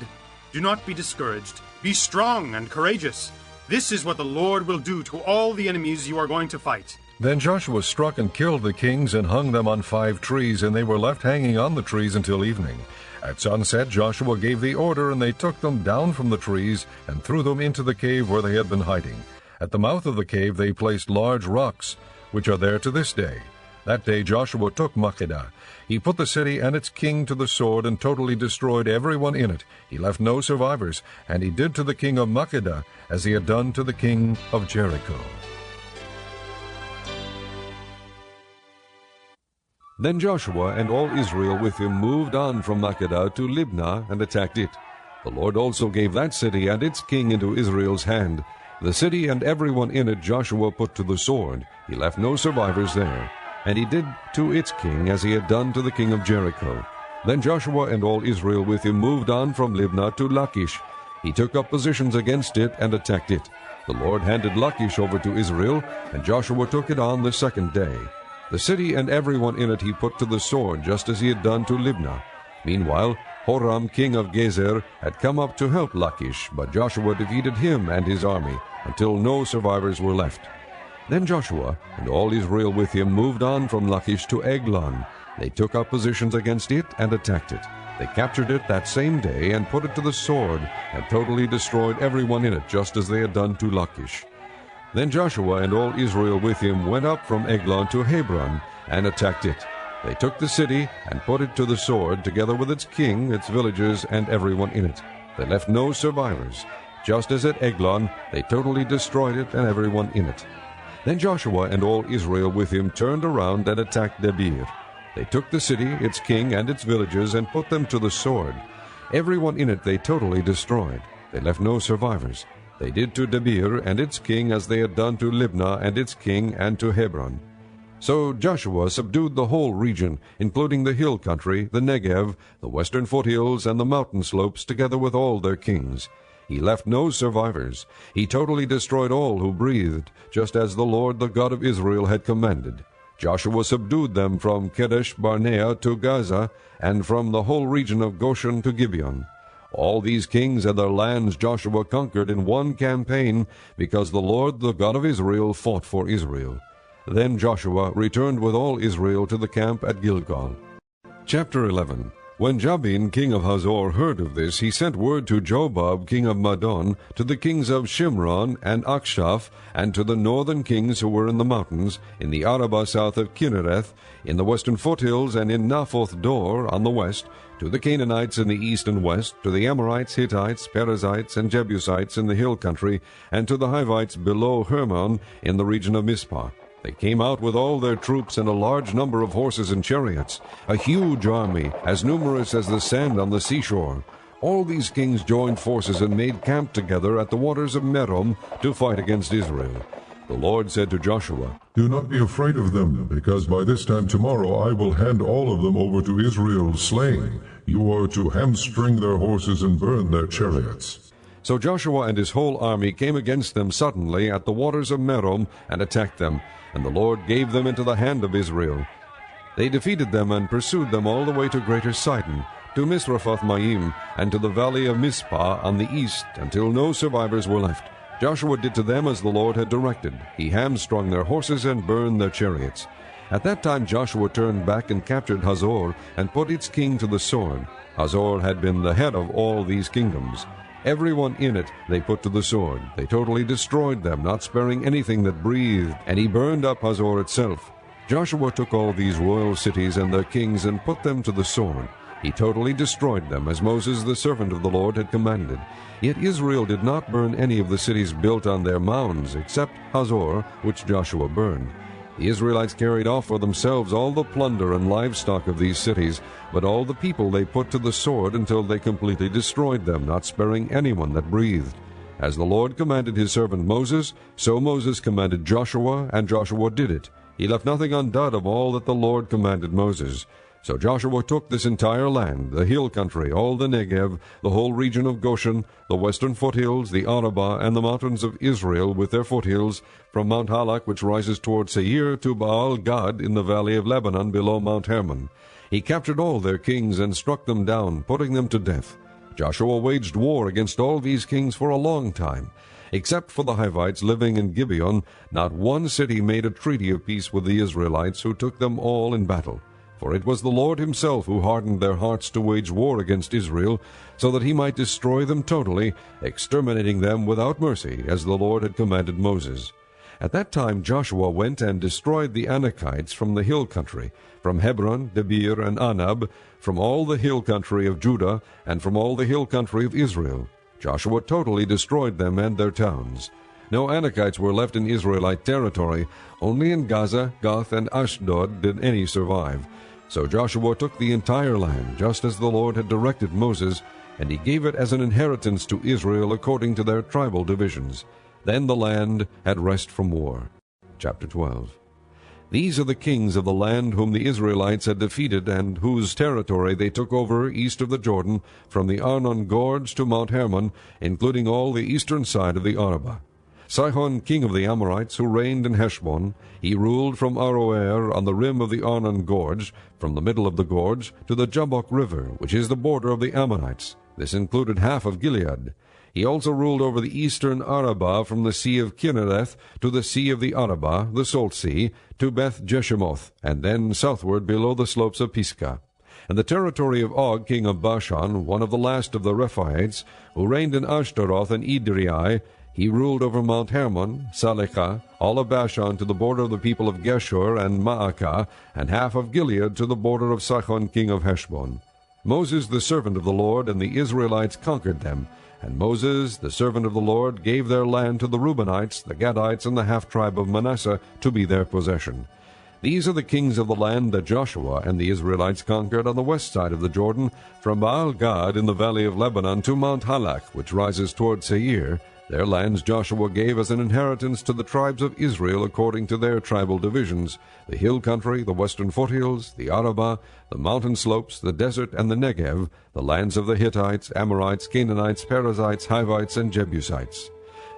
Do not be discouraged. Be strong and courageous. This is what the Lord will do to all the enemies you are going to fight. Then Joshua struck and killed the kings and hung them on 5 trees, and they were left hanging on the trees until evening. At sunset Joshua gave the order, and they took them down from the trees and threw them into the cave where they had been hiding. At the mouth of the cave they placed large rocks, which are there to this day. That day Joshua took Makkedah. He put the city and its king to the sword and totally destroyed everyone in it. He left no survivors, and he did to the king of Makkedah as he had done to the king of Jericho. Then Joshua and all Israel with him moved on from Makkedah to Libnah and attacked it. The Lord also gave that city and its king into Israel's hand. The city and everyone in it Joshua put to the sword. He left no survivors there. And he did to its king as he had done to the king of Jericho. Then Joshua and all Israel with him moved on from Libnah to Lachish. He took up positions against it and attacked it. The Lord handed Lachish over to Israel, and Joshua took it on the second day. The city and everyone in it he put to the sword, just as he had done to Libnah. Meanwhile, Horam king of Gezer had come up to help Lachish, but Joshua defeated him and his army, until no survivors were left. Then Joshua and all Israel with him moved on from Lachish to Eglon. They took up positions against it and attacked it. They captured it that same day and put it to the sword, and totally destroyed everyone in it, just as they had done to Lachish. Then Joshua and all Israel with him went up from Eglon to Hebron and attacked it. They took the city and put it to the sword, together with its king, its villagers, and everyone in it. They left no survivors. Just as at Eglon, they totally destroyed it and everyone in it. Then Joshua and all Israel with him turned around and attacked Debir. They took the city, its king, and its villagers, and put them to the sword. Everyone in it they totally destroyed. They left no survivors. They did to Debir and its king as they had done to Libnah and its king, and to Hebron. So Joshua subdued the whole region, including the hill country, the Negev, the western foothills, and the mountain slopes, together with all their kings. He left no survivors. He totally destroyed all who breathed, just as the Lord, the God of Israel, had commanded. Joshua subdued them from Kadesh Barnea to Gaza, and from the whole region of Goshen to Gibeon. All these kings and their lands Joshua conquered in one campaign, because the Lord, the God of Israel, fought for Israel. Then Joshua returned with all Israel to the camp at Gilgal. Chapter 11. When Jabin king of Hazor heard of this, he sent word to Jobab king of Madon, to the kings of Shimron and Akshaph, and to the northern kings who were in the mountains, in the Arabah south of Kinnereth, in the western foothills, and in Naphoth Dor on the west, to the Canaanites in the east and west, to the Amorites, Hittites, Perizzites, and Jebusites in the hill country, and to the Hivites below Hermon in the region of Mizpah. They came out with all their troops and a large number of horses and chariots, a huge army, as numerous as the sand on the seashore. All these kings joined forces and made camp together at the waters of Merom to fight against Israel. The Lord said to Joshua, Do not be afraid of them, because by this time tomorrow I will hand all of them over to Israel slain. You are to hamstring their horses and burn their chariots. So Joshua and his whole army came against them suddenly at the waters of Merom and attacked them, and the Lord gave them into the hand of Israel. They defeated them and pursued them all the way to Greater Sidon, to Misrephoth-Maim, and to the valley of Mizpah on the east, until no survivors were left. Joshua did to them as the Lord had directed. He hamstrung their horses and burned their chariots. At that time Joshua turned back and captured Hazor, and put its king to the sword. Hazor had been the head of all these kingdoms. Everyone in it they put to the sword. They totally destroyed them, not sparing anything that breathed, and he burned up Hazor itself. Joshua took all these royal cities and their kings and put them to the sword. He totally destroyed them, as Moses the servant of the Lord had commanded. Yet Israel did not burn any of the cities built on their mounds, except Hazor, which Joshua burned. The Israelites carried off for themselves all the plunder and livestock of these cities, but all the people they put to the sword until they completely destroyed them, not sparing anyone that breathed. As the Lord commanded his servant Moses, so Moses commanded Joshua, and Joshua did it. He left nothing undone of all that the Lord commanded Moses. So Joshua took this entire land, the hill country, all the Negev, the whole region of Goshen, the western foothills, the Arabah, and the mountains of Israel with their foothills, from Mount Halak, which rises toward Seir, to Baal-Gad in the valley of Lebanon below Mount Hermon. He captured all their kings and struck them down, putting them to death. Joshua waged war against all these kings for a long time. Except for the Hivites living in Gibeon, not one city made a treaty of peace with the Israelites, who took them all in battle. For it was the Lord himself who hardened their hearts to wage war against Israel, so that he might destroy them totally, exterminating them without mercy, as the Lord had commanded Moses. At that time Joshua went and destroyed the Anakites from the hill country, from Hebron, Debir, and Anab, from all the hill country of Judah, and from all the hill country of Israel. Joshua totally destroyed them and their towns. No Anakites were left in Israelite territory. Only in Gaza, Gath, and Ashdod did any survive. So Joshua took the entire land, just as the Lord had directed Moses, and he gave it as an inheritance to Israel according to their tribal divisions. Then the land had rest from war. Chapter 12. These are the kings of the land whom the Israelites had defeated, and whose territory they took over east of the Jordan, from the Arnon Gorge to Mount Hermon, including all the eastern side of the Arabah. Sihon, king of the Amorites, who reigned in Heshbon, he ruled from Aroer on the rim of the Arnon Gorge, from the middle of the gorge, to the Jabbok River, which is the border of the Ammonites. This included half of Gilead. He also ruled over the eastern Arabah from the Sea of Kinnereth to the Sea of the Arabah, the Salt Sea, to Beth Jeshimoth, and then southward below the slopes of Pisgah. And the territory of Og, king of Bashan, one of the last of the Rephaites, who reigned in Ashtaroth and Edrei, he ruled over Mount Hermon, Salekah, all of Bashan to the border of the people of Geshur and Maacah, and half of Gilead to the border of Sihon, king of Heshbon. Moses, the servant of the Lord, and the Israelites conquered them. And Moses, the servant of the Lord, gave their land to the Reubenites, the Gadites, and the half-tribe of Manasseh to be their possession. These are the kings of the land that Joshua and the Israelites conquered on the west side of the Jordan, from Baal-Gad in the valley of Lebanon to Mount Halak, which rises toward Seir. Their lands Joshua gave as an inheritance to the tribes of Israel according to their tribal divisions: the hill country, the western foothills, the Arabah, the mountain slopes, the desert, and the Negev, the lands of the Hittites, Amorites, Canaanites, Perizzites, Hivites, and Jebusites.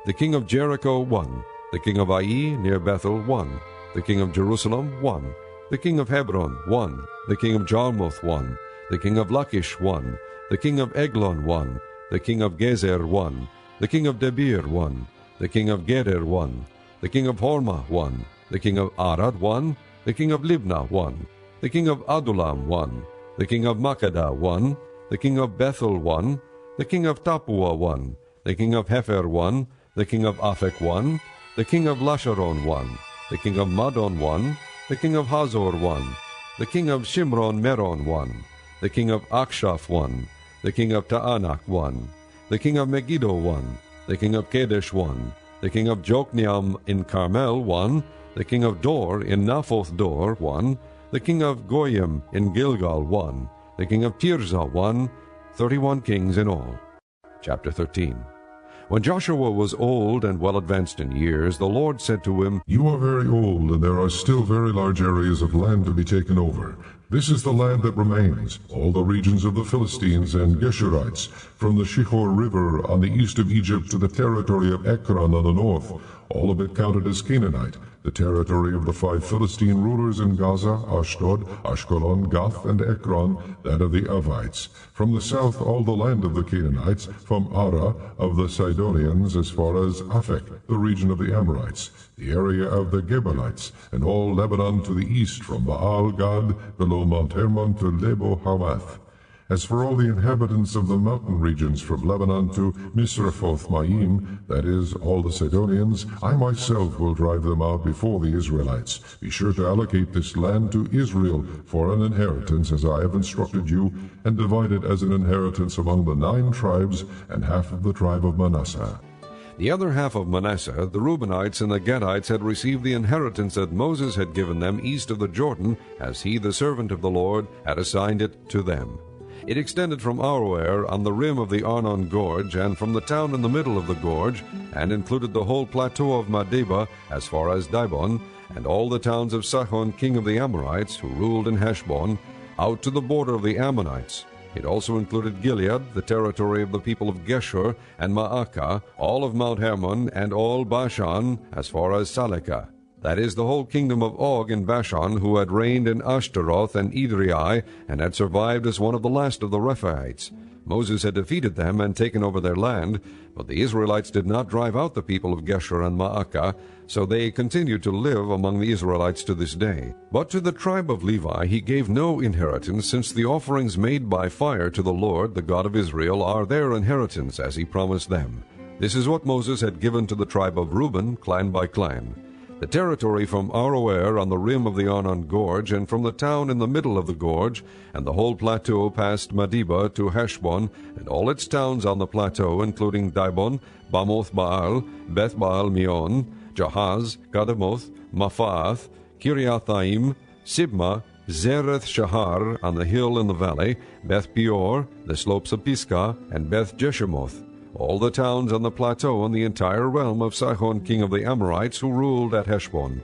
The king of Jericho 1, the king of Ai near Bethel 1, the king of Jerusalem 1, the king of Hebron 1, the king of Jarmuth 1, the king of Lachish 1, the king of Eglon 1, the king of Gezer 1, the king of Debir 1, the king of Geder 1, the king of Hormah 1, the king of Arad 1, the king of Libnah 1, the king of Adullam 1, the king of Makkedah 1, the king of Bethel 1, the king of Tapua 1, the king of Hefer 1, the king of Aphek 1, the king of Lasharon 1, the king of Madon 1, the king of Hazor 1, the king of Shimron Meron 1, the king of Akshaph 1, the king of Taanach 1, the king of Megiddo 1, the king of Kadesh 1, the king of Jokneam in Carmel 1, the king of Dor in Naphoth Dor 1, the king of Goyim in Gilgal 1, the king of Tirzah 1, 31 kings in all. Chapter 13. When Joshua was old and well advanced in years, the Lord said to him, You are very old, and there are still very large areas of land to be taken over. This is the land that remains, all the regions of the Philistines and Geshurites, from the Shihor River on the east of Egypt to the territory of Ekron on the north, all of it counted as Canaanite, the territory of the 5 Philistine rulers in Gaza, Ashdod, Ashkelon, Gath, and Ekron, that of the Avites. From the south all the land of the Canaanites, from Ara of the Sidonians as far as Aphek, the region of the Amorites, the area of the Gebalites, and all Lebanon to the east, from Baal-Gad below Mount Hermon to Lebo Hamath. As for all the inhabitants of the mountain regions from Lebanon to Misrephoth-Maim, that is, all the Sidonians, I myself will drive them out before the Israelites. Be sure to allocate this land to Israel for an inheritance, as I have instructed you, and divide it as an inheritance among the 9 tribes and half of the tribe of Manasseh. The other half of Manasseh, the Reubenites and the Gadites, had received the inheritance that Moses had given them east of the Jordan, as he, the servant of the Lord, had assigned it to them. It extended from Aroer on the rim of the Arnon Gorge, and from the town in the middle of the gorge, and included the whole plateau of Madeba as far as Dibon, and all the towns of Sihon king of the Amorites, who ruled in Heshbon, out to the border of the Ammonites. It also included Gilead, the territory of the people of Geshur, and Maacah, all of Mount Hermon, and all Bashan, as far as Salekah. That is, the whole kingdom of Og in Bashan, who had reigned in Ashtaroth and Edrei, and had survived as one of the last of the Rephaites. Moses had defeated them and taken over their land, but the Israelites did not drive out the people of Geshur and Maacah, so they continued to live among the Israelites to this day. But to the tribe of Levi he gave no inheritance, since the offerings made by fire to the Lord, the God of Israel, are their inheritance, as he promised them. This is what Moses had given to the tribe of Reuben, clan by clan. The territory from Aroer on the rim of the Arnon Gorge, and from the town in the middle of the gorge, and the whole plateau past Madeba to Heshbon, and all its towns on the plateau, including Dibon, Bamoth Baal, Beth Baal Meon, Jahaz, Gademoth, Maphath, Kiriathaim, Sibma, Zereth Shahar on the hill in the valley, Beth Peor, the slopes of Pisgah, and Beth Jeshimoth, all the towns on the plateau and the entire realm of Sihon king of the Amorites, who ruled at Heshbon.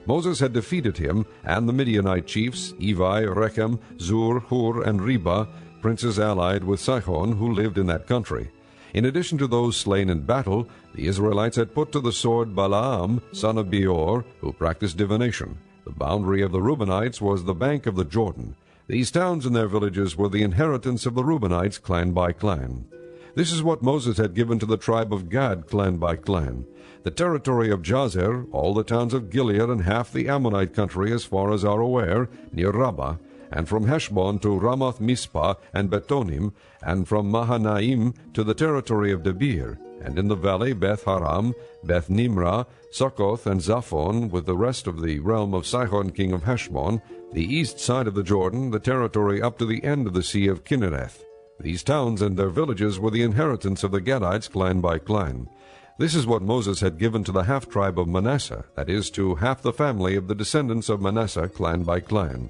Moses had defeated him and the Midianite chiefs, Evi, Rechem, Zur, Hur, and Reba, princes allied with Sihon, who lived in that country. In addition to those slain in battle, the Israelites had put to the sword Balaam, son of Beor, who practiced divination. The boundary of the Reubenites was the bank of the Jordan. These towns and their villages were the inheritance of the Reubenites, clan by clan. This is what Moses had given to the tribe of Gad, clan by clan. The territory of Jazer, all the towns of Gilead, and half the Ammonite country as far as Aroer, near Rabbah, and from Heshbon to Ramoth Mizpah and Betonim, and from Mahanaim to the territory of Debir, and in the valley Beth Haram, Beth Nimrah, Succoth, and Zaphon, with the rest of the realm of Sihon king of Heshbon, the east side of the Jordan, the territory up to the end of the sea of Kinnereth. These towns and their villages were the inheritance of the Gadites, clan by clan. This is what Moses had given to the half-tribe of Manasseh, that is, to half the family of the descendants of Manasseh, clan by clan.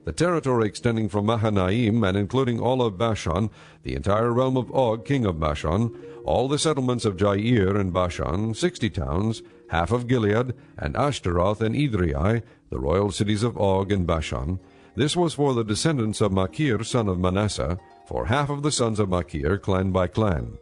The territory extending from Mahanaim and including all of Bashan, the entire realm of Og, king of Bashan, all the settlements of Jair and Bashan, 60 towns, half of Gilead, and Ashtaroth and Edrei, the royal cities of Og and Bashan. This was for the descendants of Machir, son of Manasseh, for half of the sons of Machir, clan by clan.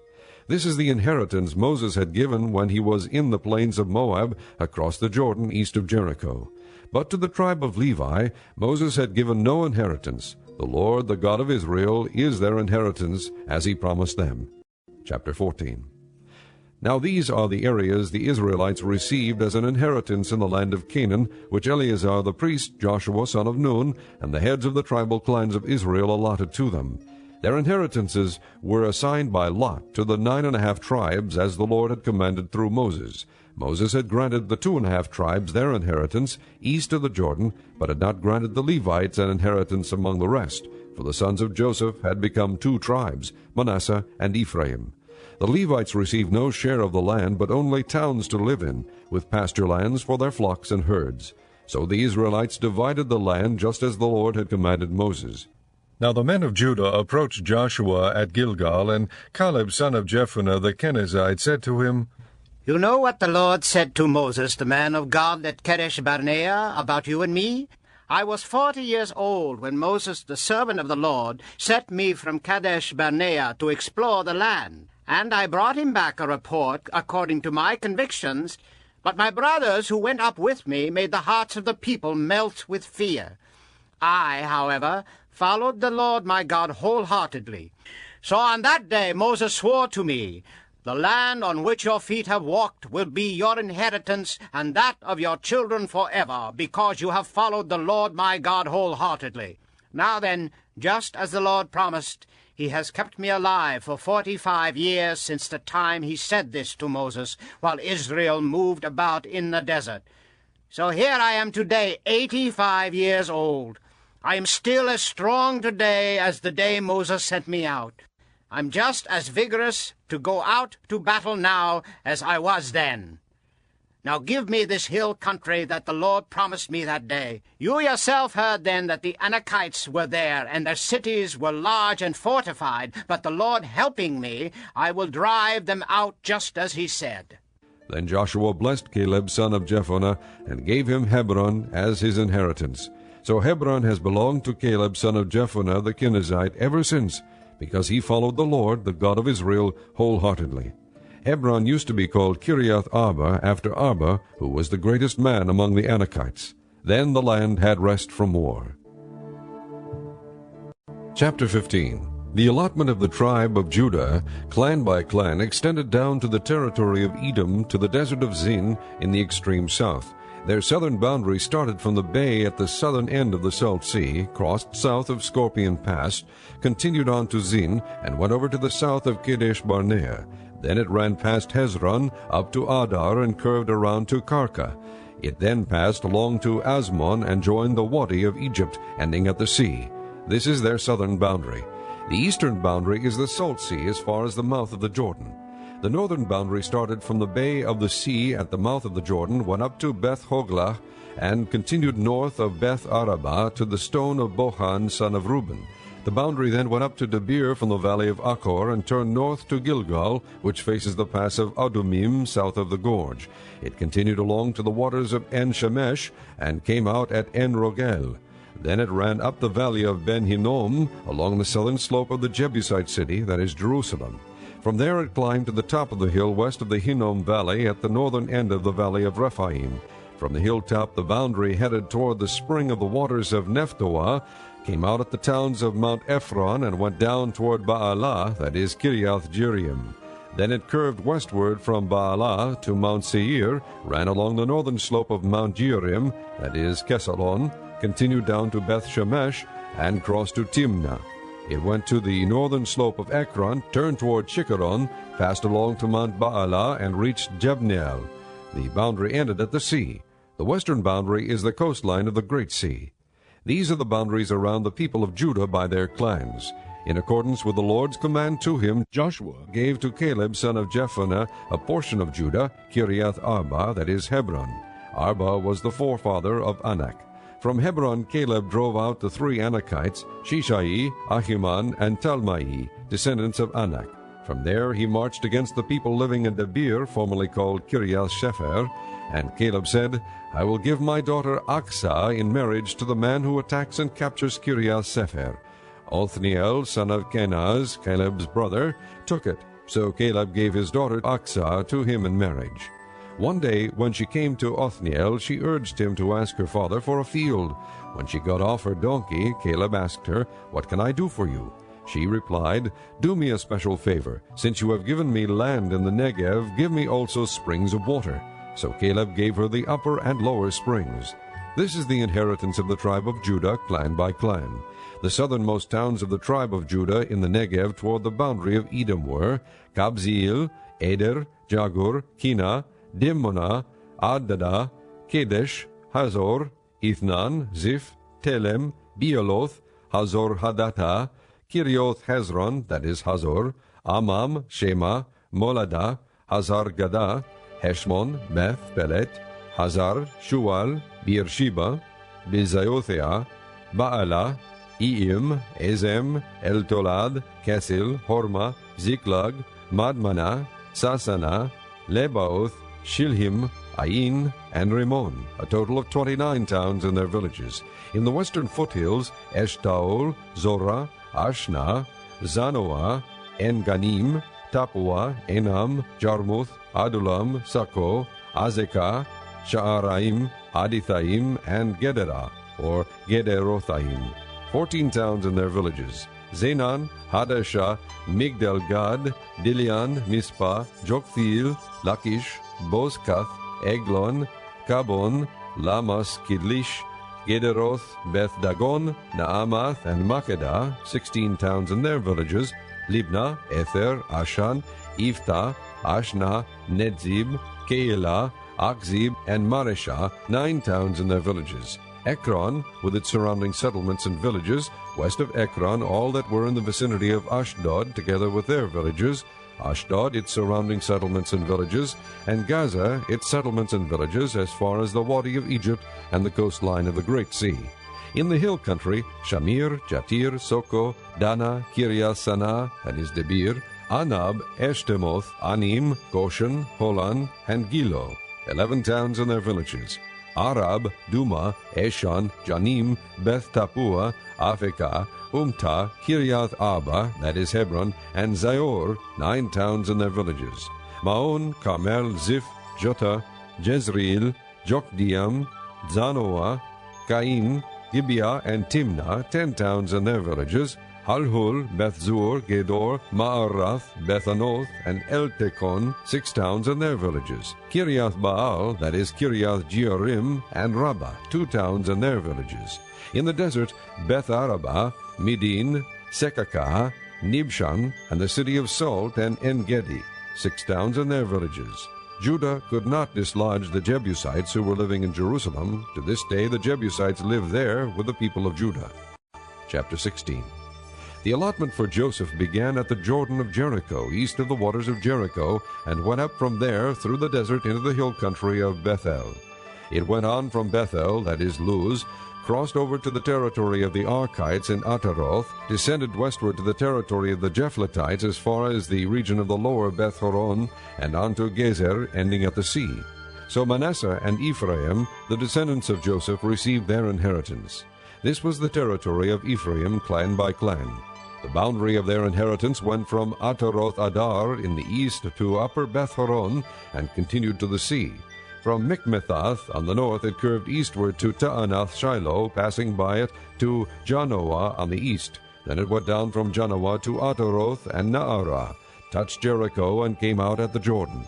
This is the inheritance Moses had given when he was in the plains of Moab, across the Jordan east of Jericho. But to the tribe of Levi Moses had given no inheritance. The Lord, the God of Israel, is their inheritance, as he promised them. Chapter 14. Now these are the areas the Israelites received as an inheritance in the land of Canaan, which Eleazar the priest, Joshua son of Nun, and the heads of the tribal clans of Israel allotted to them. Their inheritances were assigned by lot to the 9.5 tribes, as the Lord had commanded through Moses. Moses had granted the 2.5 tribes their inheritance east of the Jordan, but had not granted the Levites an inheritance among the rest, for the sons of Joseph had become 2 tribes, Manasseh and Ephraim. The Levites received no share of the land, but only towns to live in, with pasture lands for their flocks and herds. So the Israelites divided the land just as the Lord had commanded Moses. Now the men of Judah approached Joshua at Gilgal, and Caleb son of Jephunneh the Kenizzite said to him, You know what the Lord said to Moses, the man of God, at Kadesh Barnea, about you and me? I was 40 years old when Moses, the servant of the Lord, sent me from Kadesh Barnea to explore the land. And I brought him back a report according to my convictions, but my brothers who went up with me made the hearts of the people melt with fear. I, however, followed the Lord my God wholeheartedly. So on that day Moses swore to me, The land on which your feet have walked will be your inheritance, and that of your children forever, because you have followed the Lord my God wholeheartedly. Now then, just as the Lord promised, he has kept me alive for 45 years since the time he said this to Moses, while Israel moved about in the desert. So here I am today, 85 years old. I am still as strong today as the day Moses sent me out. I'm just as vigorous to go out to battle now as I was then. Now give me this hill country that the Lord promised me that day. You yourself heard then that the Anakites were there, and their cities were large and fortified, but the Lord helping me, I will drive them out just as he said. Then Joshua blessed Caleb son of Jephunneh, and gave him Hebron as his inheritance. So Hebron has belonged to Caleb son of Jephunneh the Kenizzite ever since, because he followed the Lord, the God of Israel, wholeheartedly. Hebron used to be called Kiriath Arba, after Arba, who was the greatest man among the Anakites. Then the land had rest from war. Chapter 15. The allotment of the tribe of Judah, clan by clan, extended down to the territory of Edom, to the desert of Zin in the extreme south. Their southern boundary started from the bay at the southern end of the Salt Sea, crossed south of Scorpion Pass, continued on to Zin, and went over to the south of Kadesh Barnea. Then it ran past Hezron, up to Adar, and curved around to Karka. It then passed along to Asmon and joined the Wadi of Egypt, ending at the sea. This is their southern boundary. The eastern boundary is the Salt Sea as far as the mouth of the Jordan. The northern boundary started from the bay of the sea at the mouth of the Jordan, went up to Beth Hoglah, and continued north of Beth Arabah to the stone of Bohan son of Reuben. The boundary then went up to Debir from the valley of Achor, and turned north to Gilgal, which faces the pass of Adumim, south of the gorge. It continued along to the waters of En-Shemesh, and came out at En-Rogel. Then it ran up the valley of Ben-Hinnom, along the southern slope of the Jebusite city, that is Jerusalem. From there it climbed to the top of the hill west of the Hinnom valley, at the northern end of the valley of Rephaim. From the hilltop the boundary headed toward the spring of the waters of Nephtoah, came out at the towns of Mount Ephron, and went down toward Baalah, that is Kiriath Jearim. Then it curved westward from Baalah to Mount Seir, ran along the northern slope of Mount Jearim, that is Kesalon, continued down to Beth Shemesh, and crossed to Timnah. It went to the northern slope of Ekron, turned toward Shikkeron, passed along to Mount Baalah, and reached Jebneel. The boundary ended at the sea. The western boundary is the coastline of the Great Sea. These are the boundaries around the people of Judah by their clans. In accordance with the Lord's command to him, Joshua gave to Caleb son of Jephunneh a portion of Judah, Kiriath Arba, that is Hebron. Arba was the forefather of Anak. From Hebron Caleb drove out the 3 Anakites, Shishai, Ahiman, and Talmai, descendants of Anak. From there he marched against the people living in Debir, formerly called Kiriath Shepher. And Caleb said, I will give my daughter Aksah in marriage to the man who attacks and captures Kiriath Sepher. Othniel, son of Kenaz, Caleb's brother, took it. So Caleb gave his daughter Aksah to him in marriage. One day, when she came to Othniel, she urged him to ask her father for a field. When she got off her donkey, Caleb asked her, What can I do for you? She replied, Do me a special favor. Since you have given me land in the Negev, give me also springs of water. So Caleb gave her the upper and lower springs. This is the inheritance of the tribe of Judah, clan by clan. The southernmost towns of the tribe of Judah in the Negev toward the boundary of Edom were Kabzeel, Eder, Jagur, Kina, Dimmonah, Adada, Kedesh, Hazor, Ithnan, Ziph, Telem, Bealoth, Hazor Hadattah, Kirioth Hezron, that is Hazor, Amam, Shema, Molada, Hazar Gadah, Heshmon, Beth, Pelet, Hazar, Shual, Beersheba, Bizayothea, Baalah, Iim, Ezem, Eltolad, Kesil, Horma, Ziklag, Madmana, Sasana, Lebaoth, Shilhim, Ain, and Rimmon, a total of 29 towns and their villages. In the western foothills, Eshtaol, Zorah, Ashna, Zanoah, En-Ganim, Tapua, Enam, Jarmuth, Adulam, Sako, Azekah, Sha'araim, Adithaim, and Gederah, or Gederothaim, 14 towns and their villages. Zenan, Hadashah, Migdal-Gad, Dilian, Mizpah, Joktheel, Lachish, Bozkath, Eglon, Kabon, Lamas, Kidlish, Gederoth, Beth Dagon, Naamath, and Makkedah, 16 towns and their villages, Libnah, Ether, Ashan, Iftah, Ashna, Nedzib, Keilah, Akzib, and Mareshah, 9 towns and their villages. Ekron, with its surrounding settlements and villages, west of Ekron, all that were in the vicinity of Ashdod, together with their villages, Ashdod, its surrounding settlements and villages, and Gaza, its settlements and villages, as far as the Wadi of Egypt and the coastline of the Great Sea. In the hill country, Shamir, Jatir, Soko, Dana, Kiriath Sanah, that is Debir, Anab, Eshtemoth, Anim, Goshen, Holan, and Gilo, 11 towns and their villages. Arab, Duma, Eshan, Janim, Beth Tapua, Afekah, Umtah, Kiriath Arba, that is Hebron, and Zior, 9 towns and their villages. Maon, Carmel, Ziph, Jota, Jezreel, Jokdeam, Zanoah, Cain, Gibeah, and Timnah, 10 towns and their villages. Halhul, Beth-zur, Gedor, Ma'arath, Bethanoth, and Eltekon, 6 towns and their villages. Kiriath Baal, that is Kiriath Jearim, and Rabbah, 2 towns and their villages. In the desert, Beth Arabah, Midin, Sekakah, Nibshan, and the city of Salt, and En-Gedi, 6 towns and their villages. Judah could not dislodge the Jebusites who were living in Jerusalem. To this day the Jebusites live there with the people of Judah. Chapter 16. The allotment for Joseph began at the Jordan of Jericho, east of the waters of Jericho, and went up from there through the desert into the hill country of Bethel. It went on from Bethel, that is Luz, crossed over to the territory of the Archites in Ataroth, descended westward to the territory of the Japhletites as far as the region of the lower Beth-horon, and on to Gezer, ending at the sea. So Manasseh and Ephraim, the descendants of Joseph, received their inheritance. This was the territory of Ephraim, clan by clan. The boundary of their inheritance went from Ataroth Adar in the east to upper Beth-horon, and continued to the sea. From Mikmethath on the north it curved eastward to Taanath Shiloh, passing by it to Janoah on the east. Then it went down from Janoah to Ataroth and Naarah, touched Jericho, and came out at the Jordan.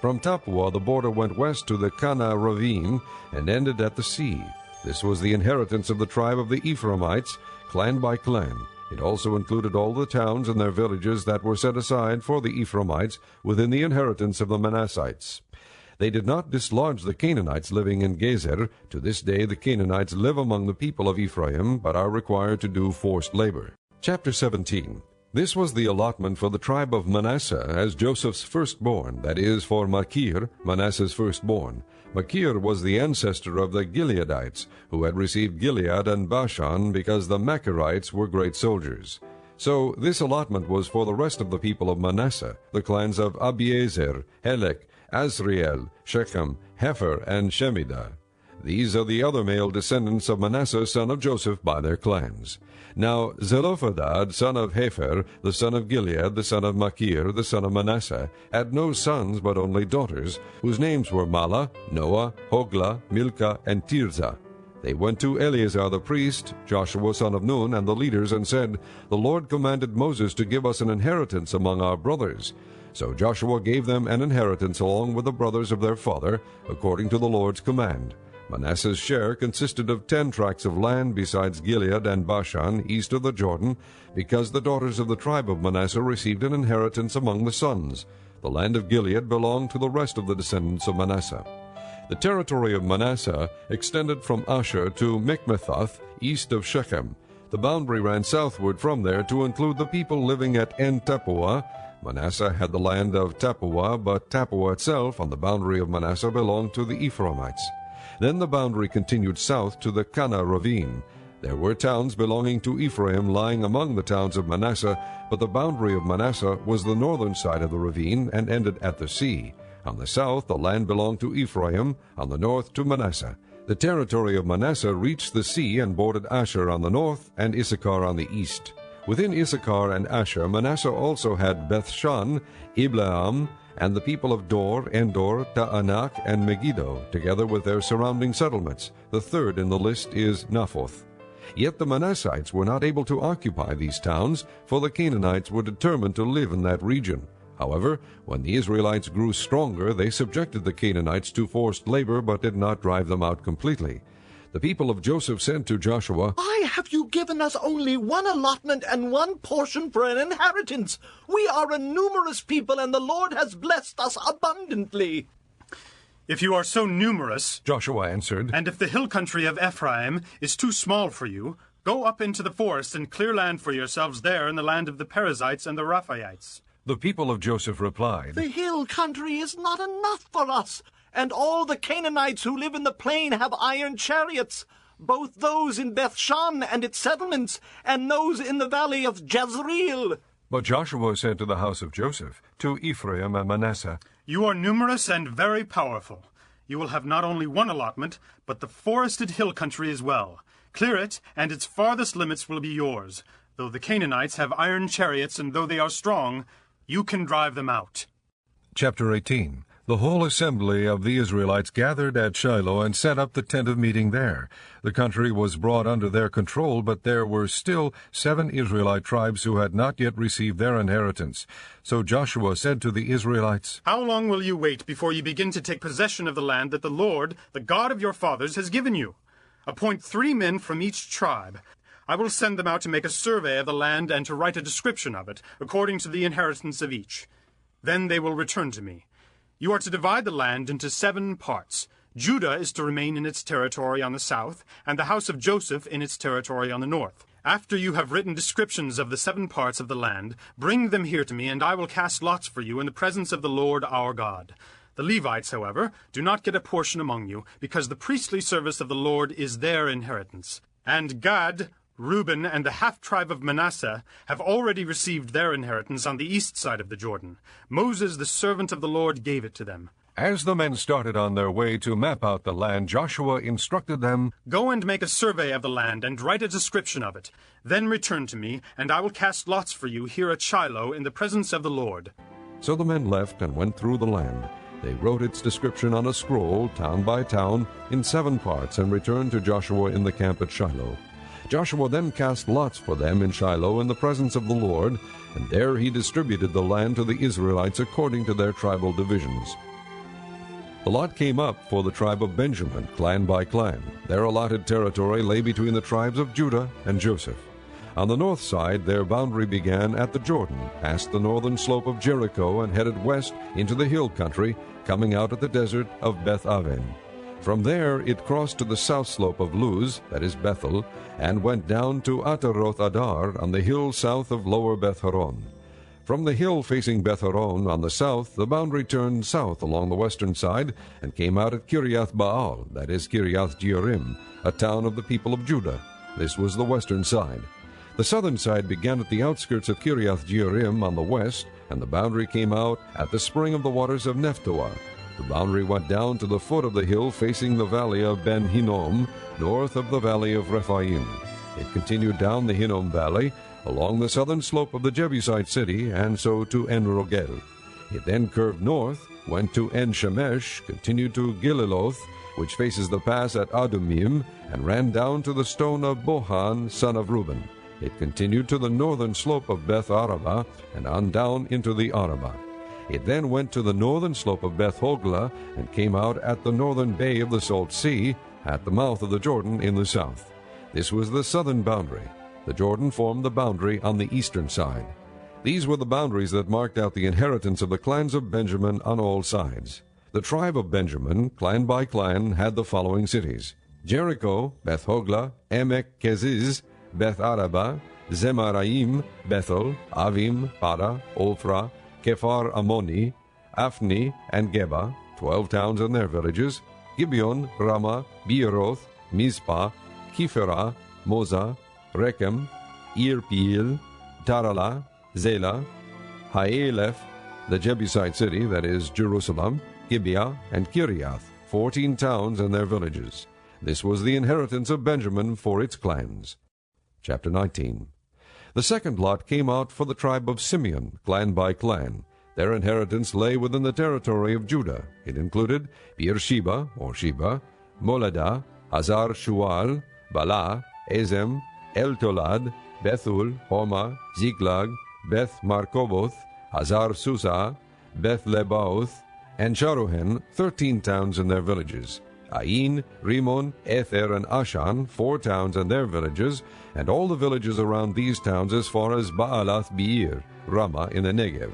From Tappuah the border went west to the Kana ravine, and ended at the sea. This was the inheritance of the tribe of the Ephraimites, clan by clan. It also included all the towns and their villages that were set aside for the Ephraimites within the inheritance of the Manassites. They did not dislodge the Canaanites living in Gezer. To this day the Canaanites live among the people of Ephraim, but are required to do forced labor. Chapter 17. This was the allotment for the tribe of Manasseh as Joseph's firstborn, that is, for Machir, Manasseh's firstborn. Machir was the ancestor of the Gileadites, who had received Gilead and Bashan because the Machirites were great soldiers. So this allotment was for the rest of the people of Manasseh, the clans of Abiezer, Helek, Azriel, Shechem, Hefer, and Shemidah. These are the other male descendants of Manasseh, son of Joseph, by their clans. Now Zelophehad, son of Hefer, the son of Gilead, the son of Machir, the son of Manasseh, had no sons but only daughters, whose names were Mahlah, Noah, Hoglah, Milcah, and Tirzah. They went to Eleazar the priest, Joshua son of Nun, and the leaders, and said, "The Lord commanded Moses to give us an inheritance among our brothers." So Joshua gave them an inheritance along with the brothers of their father, according to the Lord's command. Manasseh's share consisted of 10 tracts of land besides Gilead and Bashan, east of the Jordan, because the daughters of the tribe of Manasseh received an inheritance among the sons. The land of Gilead belonged to the rest of the descendants of Manasseh. The territory of Manasseh extended from Asher to Mikmethath, east of Shechem. The boundary ran southward from there to include the people living at En-Tappuah. Manasseh had the land of Tappuah, but Tappuah itself, on the boundary of Manasseh, belonged to the Ephraimites. Then the boundary continued south to the Kana ravine. There were towns belonging to Ephraim lying among the towns of Manasseh, but the boundary of Manasseh was the northern side of the ravine and ended at the sea. On the south the land belonged to Ephraim, on the north to Manasseh. The territory of Manasseh reached the sea and bordered Asher on the north and Issachar on the east. Within Issachar and Asher, Manasseh also had Bethshan, Ibleam, and the people of Dor, Endor, Taanach, and Megiddo, together with their surrounding settlements. The third in the list is Naphoth. Yet the Manassites were not able to occupy these towns, for the Canaanites were determined to live in that region. However, when the Israelites grew stronger, they subjected the Canaanites to forced labor, but did not drive them out completely. The people of Joseph said to Joshua, "Why have you given us only one allotment and one portion for an inheritance? We are a numerous people, and the Lord has blessed us abundantly." "If you are so numerous," Joshua answered, "and if the hill country of Ephraim is too small for you, go up into the forest and clear land for yourselves there in the land of the Perizzites and the Rephaites." The people of Joseph replied, "The hill country is not enough for us, and all the Canaanites who live in the plain have iron chariots, both those in Bethshan and its settlements, and those in the valley of Jezreel." But Joshua said to the house of Joseph, to Ephraim and Manasseh, "You are numerous and very powerful. You will have not only one allotment, but the forested hill country as well. Clear it, and its farthest limits will be yours. Though the Canaanites have iron chariots, and though they are strong, you can drive them out." Chapter 18. The whole assembly of the Israelites gathered at Shiloh and set up the tent of meeting there. The country was brought under their control, but there were still 7 Israelite tribes who had not yet received their inheritance. So Joshua said to the Israelites, "How long will you wait before you begin to take possession of the land that the Lord, the God of your fathers, has given you? Appoint 3 men from each tribe. I will send them out to make a survey of the land and to write a description of it, according to the inheritance of each. Then they will return to me. You are to divide the land into 7 parts. Judah is to remain in its territory on the south, and the house of Joseph in its territory on the north. After you have written descriptions of the 7 parts of the land, bring them here to me, and I will cast lots for you in the presence of the Lord our God. The Levites, however, do not get a portion among you, because the priestly service of the Lord is their inheritance. And Gad, Reuben, and the half-tribe of Manasseh have already received their inheritance on the east side of the Jordan. Moses, the servant of the Lord, gave it to them. As the men started on their way to map out the land, Joshua instructed them, Go and make a survey of the land, and write a description of it. Then return to me, and I will cast lots for you here at Shiloh in the presence of the Lord. So the men left and went through the land. They wrote its description on a scroll, town by town, in 7 parts, and returned to Joshua in the camp at Shiloh. Joshua then cast lots for them in Shiloh in the presence of the Lord, and there he distributed the land to the Israelites according to their tribal divisions. The lot came up for the tribe of Benjamin, clan by clan. Their allotted territory lay between the tribes of Judah and Joseph. On the north side, their boundary began at the Jordan, past the northern slope of Jericho, and headed west into the hill country, coming out at the desert of Beth-aven. From there it crossed to the south slope of Luz, that is Bethel, and went down to Ataroth Adar on the hill south of lower Beth-horon. From the hill facing Beth-horon on the south, the boundary turned south along the western side and came out at Kiriath Baal, that is Kiriath Jearim, a town of the people of Judah. This was the western side. The southern side began at the outskirts of Kiriath Jearim on the west, and the boundary came out at the spring of the waters of Nephtoah. The boundary went down to the foot of the hill facing the valley of Ben Hinnom, north of the valley of Rephaim. It continued down the Hinnom valley, along the southern slope of the Jebusite city, and so to En-Rogel. It then curved north, went to En-Shemesh, continued to Gililoth, which faces the pass at Adumim, and ran down to the stone of Bohan, son of Reuben. It continued to the northern slope of Beth Arabah, and on down into the Arabah. It then went to the northern slope of Beth Hoglah, and came out at the northern bay of the Salt Sea, at the mouth of the Jordan in the south. This was the southern boundary. The Jordan formed the boundary on the eastern side. These were the boundaries that marked out the inheritance of the clans of Benjamin on all sides. The tribe of Benjamin, clan by clan, had the following cities: Jericho, Beth Hoglah, Emek Keziz, Beth Arabah, Zemaraim, Bethel, Avim, Para, Ophrah, Kephar Ammoni, Aphni, and Geba, 12 towns and their villages, Gibeon, Ramah, Beeroth, Mizpah, Kipherah, Moza, Rechem, Irpeel, Tarala, Zela, Haelef, the Jebusite city, that is Jerusalem, Gibeah, and Kiriath, 14 towns and their villages. This was the inheritance of Benjamin for its clans. Chapter 19. The second lot came out for the tribe of Simeon, clan by clan. Their inheritance lay within the territory of Judah. It included Beersheba, or Sheba, Moladah, Hazar Shual, Bala, Ezem, El-Tolad, Bethul, Homa, Ziklag, Beth Markoboth, Hazar Susa, Beth Lebaoth, and Sharuhen, 13 towns and their villages. Ain, Rimon, Ether, and Ashan, 4 towns and their villages, and all the villages around these towns as far as Baalath Beer, Ramah in the Negev.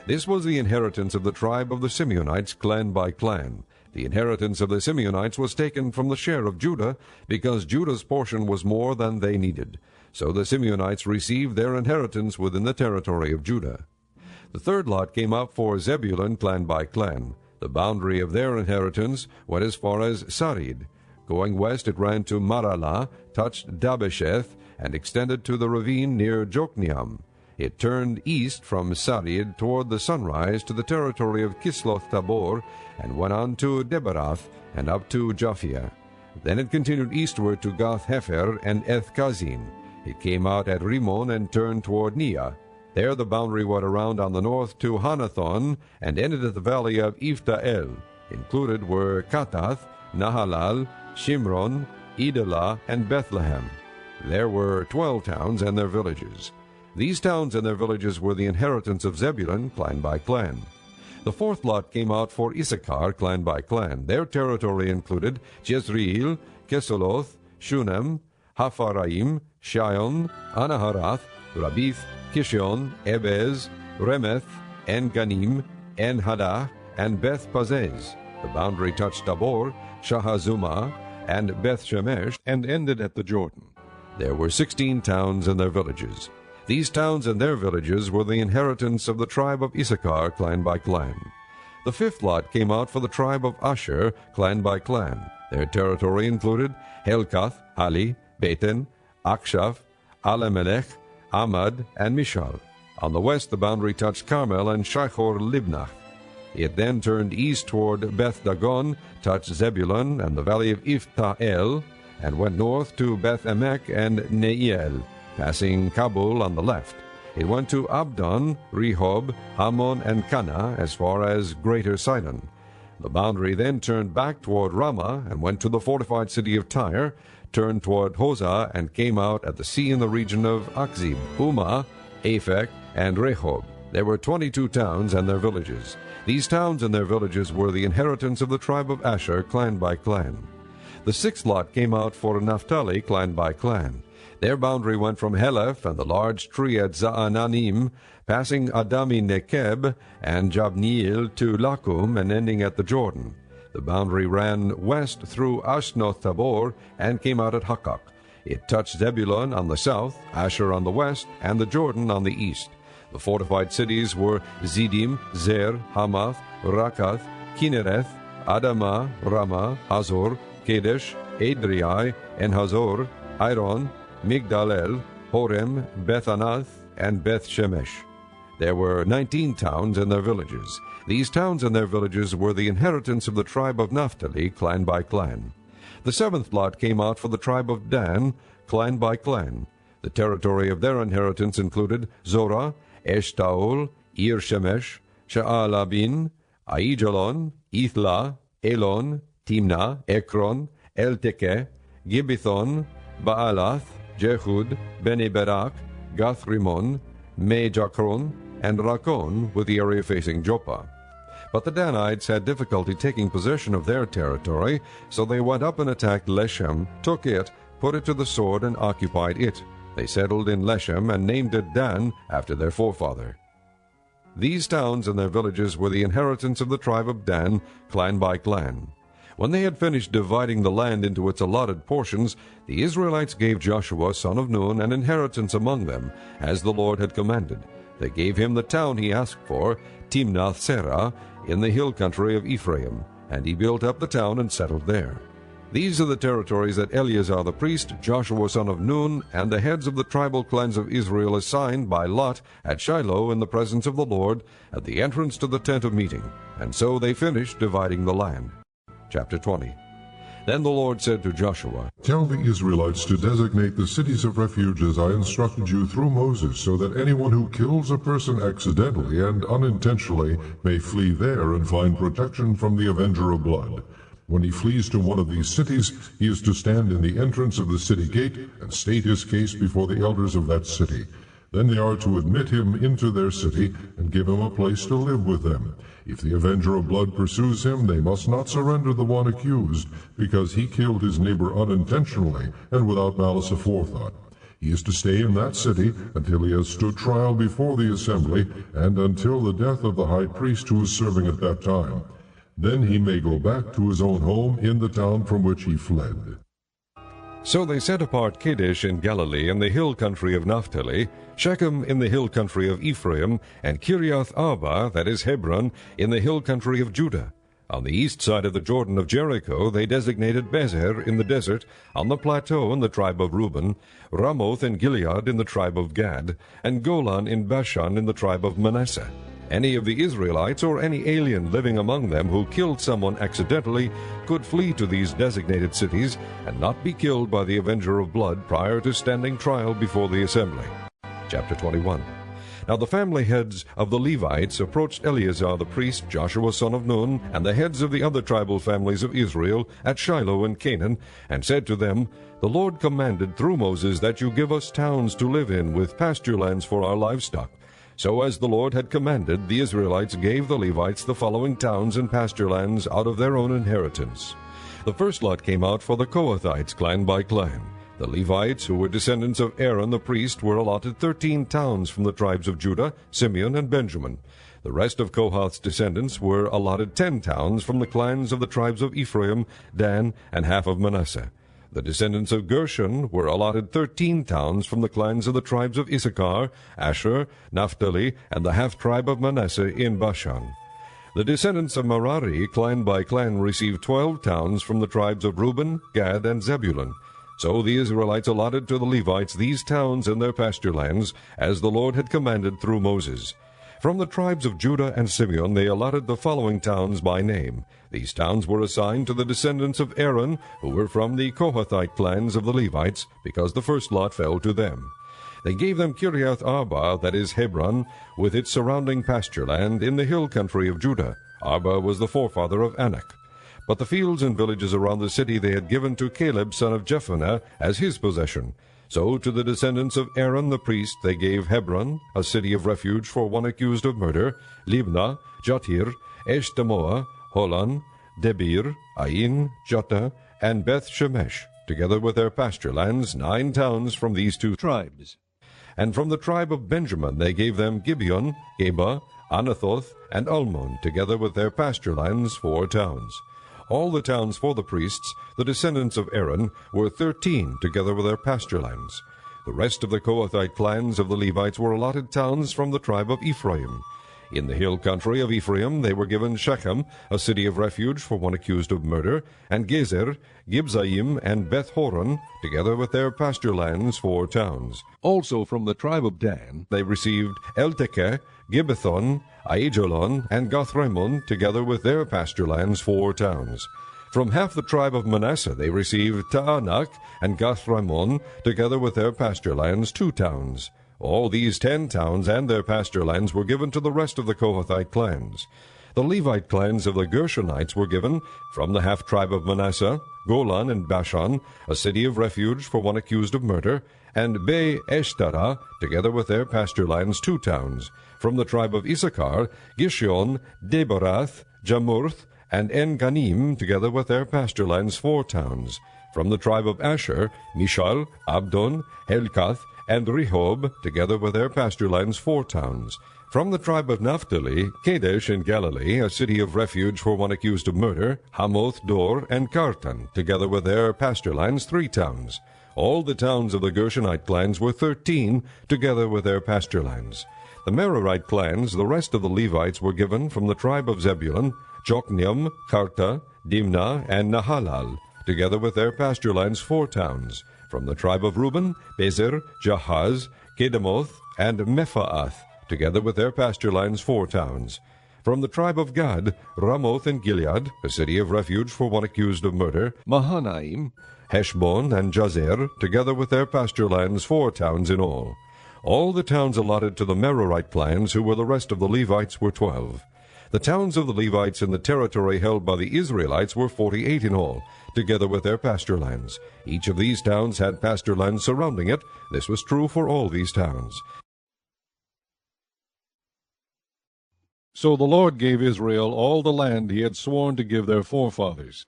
This was the inheritance of the tribe of the Simeonites, clan by clan. The inheritance of the Simeonites was taken from the share of Judah, because Judah's portion was more than they needed. So the Simeonites received their inheritance within the territory of Judah. The third lot came up for Zebulun, clan by clan. The boundary of their inheritance went as far as Sarid. Going west it ran to Maralah, touched Dabesheth, and extended to the ravine near Jokneam. It turned east from Sarid toward the sunrise to the territory of Kisloth Tabor, and went on to Debarath and up to Japhia. Then it continued eastward to Gath Hefer and Eth Kazin. It came out at Rimmon and turned toward Neah. There the boundary went around on the north to Hanathon and ended at the valley of Ifta-el. Included were Katath, Nahalal, Shimron, Idalah, and Bethlehem. There were 12 towns and their villages. These towns and their villages were the inheritance of Zebulun, clan by clan. The fourth lot came out for Issachar, clan by clan. Their territory included Jezreel, Kesoloth, Shunem, Hapharaim, Shion, Anaharath, Rabith, Kishon, Ebez, Remeth, En-Ganim, En-Hadah, and Beth-Pazez. The boundary touched Tabor, Shahazumah, and Beth-Shemesh, and ended at the Jordan. There were 16 towns and their villages. These towns and their villages were the inheritance of the tribe of Issachar, clan by clan. The fifth lot came out for the tribe of Asher, clan by clan. Their territory included Helkath, Hali, Beten, Akshaph, Alamelech, Amad, and Mishal. On the west the boundary touched Carmel and Shachor Libnah. It then turned east toward Beth Dagon, touched Zebulun and the valley of Ifta-el, and went north to Beth Emek and Neiel, passing Kabul on the left. It went to Abdon, Rehob, Hammon, and Cana as far as Greater Sidon. The boundary then turned back toward Ramah and went to the fortified city of Tyre, turned toward Hosah, and came out at the sea in the region of Akzib, Umah, Aphek, and Rehob. There were 22 towns and their villages. These towns and their villages were the inheritance of the tribe of Asher, clan by clan. The sixth lot came out for Naphtali, clan by clan. Their boundary went from Heleph and the large tree at Zaananim, passing Adami Nekeb and Jabneel to Lakum and ending at the Jordan. The boundary ran west through Ashnoth Tabor and came out at Hakak. It touched Zebulun on the south, Asher on the west, and the Jordan on the east. The fortified cities were Zidim, Zer, Hamath, Rakath, Kinnereth, Adamah, Ramah, Hazor, Kadesh, Adriai, En-Hazor, Iron, Migdal-el, Horem, Beth-Anath, and Beth-Shemesh. There were 19 towns and their villages. These towns and their villages were the inheritance of the tribe of Naphtali, clan by clan. The seventh lot came out for the tribe of Dan, clan by clan. The territory of their inheritance included Zorah, Eshtaol, Ir-Shemesh, Sha'alabin, Aijalon, Ithla, Elon, Timnah, Ekron, El-Tekeh, Gibbethon, Baalath, Jehud, Beni-Berak, Gath-Rimon, Me-Jakron, and Rakon, with the area facing Joppa. But the Danites had difficulty taking possession of their territory, so they went up and attacked Leshem, took it, put it to the sword, and occupied it. They settled in Leshem and named it Dan after their forefather. These towns and their villages were the inheritance of the tribe of Dan, clan by clan. When they had finished dividing the land into its allotted portions, the Israelites gave Joshua son of Nun an inheritance among them, as the Lord had commanded. They gave him the town he asked for, Timnath-Serah, in the hill country of Ephraim, and he built up the town and settled there. These are the territories that Eleazar the priest, Joshua son of Nun, and the heads of the tribal clans of Israel assigned by lot at Shiloh in the presence of the Lord, at the entrance to the tent of meeting. And so they finished dividing the land. Chapter 20. Then the Lord said to Joshua, Tell the Israelites to designate the cities of refuge as I instructed you through Moses, so that anyone who kills a person accidentally and unintentionally may flee there and find protection from the avenger of blood. When he flees to one of these cities, he is to stand in the entrance of the city gate and state his case before the elders of that city. Then they are to admit him into their city and give him a place to live with them. If the avenger of blood pursues him, they must not surrender the one accused, because he killed his neighbor unintentionally and without malice aforethought. He is to stay in that city until he has stood trial before the assembly, and until the death of the high priest who is serving at that time. Then he may go back to his own home in the town from which he fled. So they set apart Kadesh in Galilee in the hill country of Naphtali, Shechem in the hill country of Ephraim, and Kiriath Arba, that is Hebron, in the hill country of Judah. On the east side of the Jordan of Jericho they designated Bezer in the desert, on the plateau in the tribe of Reuben, Ramoth in Gilead in the tribe of Gad, and Golan in Bashan in the tribe of Manasseh. Any of the Israelites or any alien living among them who killed someone accidentally could flee to these designated cities and not be killed by the avenger of blood prior to standing trial before the assembly. Chapter 21. Now the family heads of the Levites approached Eleazar the priest, Joshua son of Nun, and the heads of the other tribal families of Israel at Shiloh in Canaan, and said to them, The Lord commanded through Moses that you give us towns to live in with pasture lands for our livestock. So as the Lord had commanded, the Israelites gave the Levites the following towns and pasture lands out of their own inheritance. The first lot came out for the Kohathites, clan by clan. The Levites, who were descendants of Aaron the priest, were allotted 13 towns from the tribes of Judah, Simeon, and Benjamin. The rest of Kohath's descendants were allotted 10 towns from the clans of the tribes of Ephraim, Dan, and half of Manasseh. The descendants of Gershon were allotted 13 towns from the clans of the tribes of Issachar, Asher, Naphtali, and the half-tribe of Manasseh in Bashan. The descendants of Merari, clan by clan, received 12 towns from the tribes of Reuben, Gad, and Zebulun. So the Israelites allotted to the Levites these towns and their pasture lands, as the Lord had commanded through Moses. From the tribes of Judah and Simeon they allotted the following towns by name. These towns were assigned to the descendants of Aaron, who were from the Kohathite clans of the Levites, because the first lot fell to them. They gave them Kiriath Arba, that is Hebron, with its surrounding pasture land in the hill country of Judah. Arba was the forefather of Anak. But the fields and villages around the city they had given to Caleb son of Jephunneh as his possession. So to the descendants of Aaron the priest they gave Hebron, a city of refuge for one accused of murder, Libnah, Jatir, Eshtemoa, Holon, Debir, Ain, Jotta, and Beth Shemesh, together with their pasture lands, 9 towns from these 2 tribes. And from the tribe of Benjamin they gave them Gibeon, Geba, Anathoth, and Almon, together with their pasture lands, 4 towns. All the towns for the priests, the descendants of Aaron, were 13, together with their pasture lands. The rest of the Kohathite clans of the Levites were allotted towns from the tribe of Ephraim. In the hill country of Ephraim they were given Shechem, a city of refuge for one accused of murder, and Gezer, Gibzaim, and Beth-horon, together with their pasture lands, 4 towns. Also from the tribe of Dan they received Eltekeh, Gibbethon, Aijalon, and Gathrimmon, together with their pasture lands, 4 towns. From half the tribe of Manasseh they received Taanach and Gathrimmon, together with their pasture lands, 2 towns. All these 10 towns and their pasture lands were given to the rest of the Kohathite clans. The Levite clans of the Gershonites were given, from the half-tribe of Manasseh, Golan and Bashan, a city of refuge for one accused of murder, and Be-eshtara, together with their pasture lands, 2 towns. From the tribe of Issachar, Gishon, Debarath, Jamurth, and En-ganim, together with their pasture lands, 4 towns. From the tribe of Asher, Mishal, Abdon, Helkath, and Rehob, together with their pasture lands, 4 towns. From the tribe of Naphtali, Kadesh in Galilee, a city of refuge for one accused of murder, Hamoth, Dor, and Kartan, together with their pasture lands, 3 towns. All the towns of the Gershonite clans were 13, together with their pasture lands. The Merarite clans, the rest of the Levites, were given from the tribe of Zebulun, Jokneam, Karta, Dimnah, and Nahalal, together with their pasture lands, 4 towns. From the tribe of Reuben, Bezer, Jahaz, Kedemoth, and Mephaath, together with their pasture lands, 4 towns. From the tribe of Gad, Ramoth in Gilead, a city of refuge for one accused of murder, Mahanaim, Heshbon, and Jazer, together with their pasture lands, 4 towns in all. All the towns allotted to the Merarite clans, who were the rest of the Levites, were 12. The towns of the Levites in the territory held by the Israelites were 48 in all, together with their pasture lands. Each of these towns had pasture lands surrounding it. This was true for all these towns. So the Lord gave Israel all the land he had sworn to give their forefathers,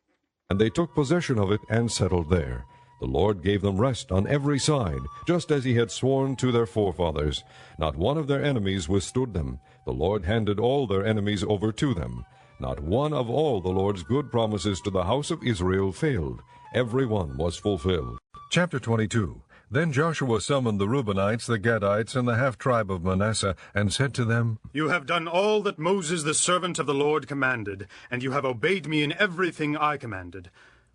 and they took possession of it and settled there. The Lord gave them rest on every side, just as he had sworn to their forefathers. Not one of their enemies withstood them. The Lord handed all their enemies over to them. Not one of all the Lord's good promises to the house of Israel failed. Every one was fulfilled. Chapter 22. Then Joshua summoned the Reubenites, the Gadites, and the half-tribe of Manasseh, and said to them, You have done all that Moses the servant of the Lord commanded, and you have obeyed me in everything I commanded.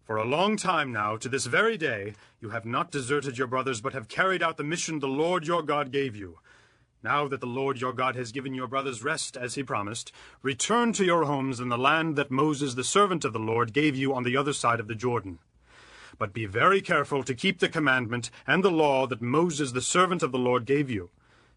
For a long time now, to this very day, you have not deserted your brothers, but have carried out the mission the Lord your God gave you. Now that the Lord your God has given your brothers rest, as he promised, return to your homes in the land that Moses the servant of the Lord gave you on the other side of the Jordan. But be very careful to keep the commandment and the law that Moses the servant of the Lord gave you,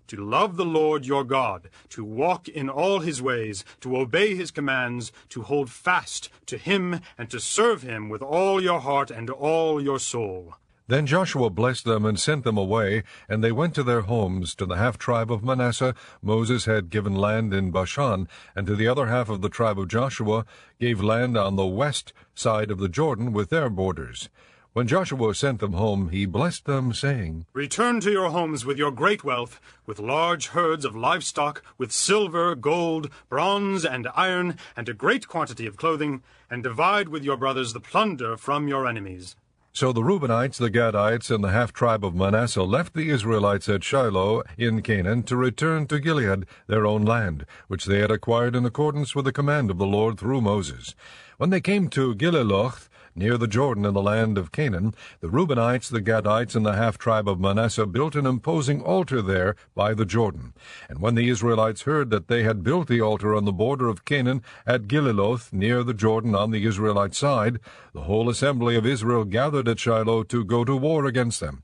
to love the Lord your God, to walk in all his ways, to obey his commands, to hold fast to him, and to serve him with all your heart and all your soul. Then Joshua blessed them and sent them away, and they went to their homes. To the half-tribe of Manasseh Moses had given land in Bashan, and to the other half of the tribe of Joshua gave land on the west side of the Jordan with their borders. When Joshua sent them home, he blessed them, saying, Return to your homes with your great wealth, with large herds of livestock, with silver, gold, bronze, and iron, and a great quantity of clothing, and divide with your brothers the plunder from your enemies. So the Reubenites, the Gadites, and the half-tribe of Manasseh left the Israelites at Shiloh in Canaan to return to Gilead, their own land, which they had acquired in accordance with the command of the Lord through Moses. When they came to Gililoth, near the Jordan in the land of Canaan, the Reubenites, the Gadites, and the half-tribe of Manasseh built an imposing altar there by the Jordan. And when the Israelites heard that they had built the altar on the border of Canaan at Gililoth, near the Jordan on the Israelite side, the whole assembly of Israel gathered at Shiloh to go to war against them.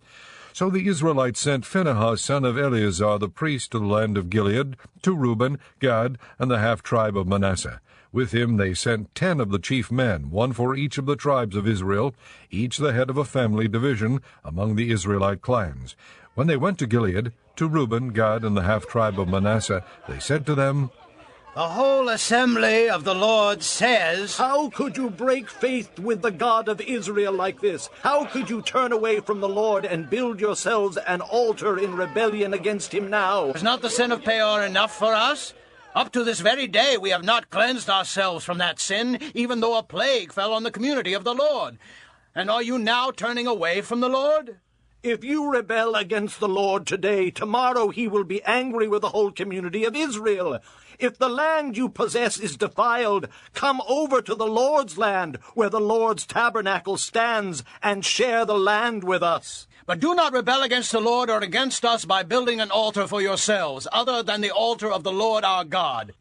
So the Israelites sent Phinehas, son of Eleazar the priest, to the land of Gilead, to Reuben, Gad, and the half-tribe of Manasseh. With him they sent 10 of the chief men, one for each of the tribes of Israel, each the head of a family division among the Israelite clans. When they went to Gilead, to Reuben, Gad, and the half-tribe of Manasseh, they said to them, The whole assembly of the Lord says, How could you break faith with the God of Israel like this? How could you turn away from the Lord and build yourselves an altar in rebellion against him now? Is not the sin of Peor enough for us? Up to this very day we have not cleansed ourselves from that sin, even though a plague fell on the community of the Lord. And are you now turning away from the Lord? If you rebel against the Lord today, tomorrow he will be angry with the whole community of Israel. If the land you possess is defiled, come over to the Lord's land, where the Lord's tabernacle stands, and share the land with us. But do not rebel against the Lord or against us by building an altar for yourselves, other than the altar of the Lord our God.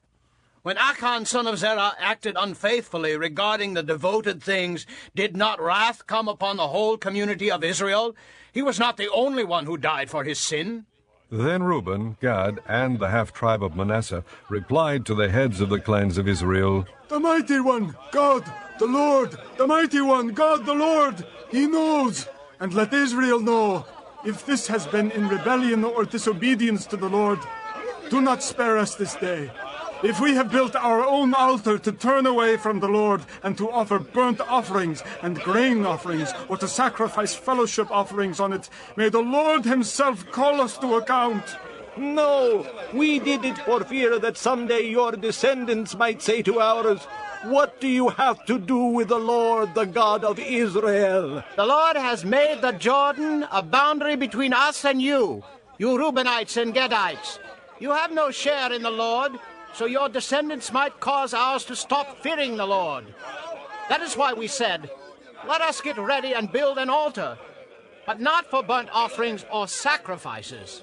When Achan son of Zerah acted unfaithfully regarding the devoted things, did not wrath come upon the whole community of Israel? He was not the only one who died for his sin. Then Reuben, Gad, and the half-tribe of Manasseh replied to the heads of the clans of Israel, The mighty one, God, the Lord, the mighty one, God, the Lord, he knows. And let Israel know, if this has been in rebellion or disobedience to the Lord, do not spare us this day. If we have built our own altar to turn away from the Lord and to offer burnt offerings and grain offerings or to sacrifice fellowship offerings on it, may the Lord himself call us to account. No, we did it for fear that someday your descendants might say to ours, What do you have to do with the Lord, the God of Israel? The Lord has made the Jordan a boundary between us and you Reubenites and Gadites. You have no share in the Lord, so your descendants might cause ours to stop fearing the Lord. That is why we said, Let us get ready and build an altar, but not for burnt offerings or sacrifices.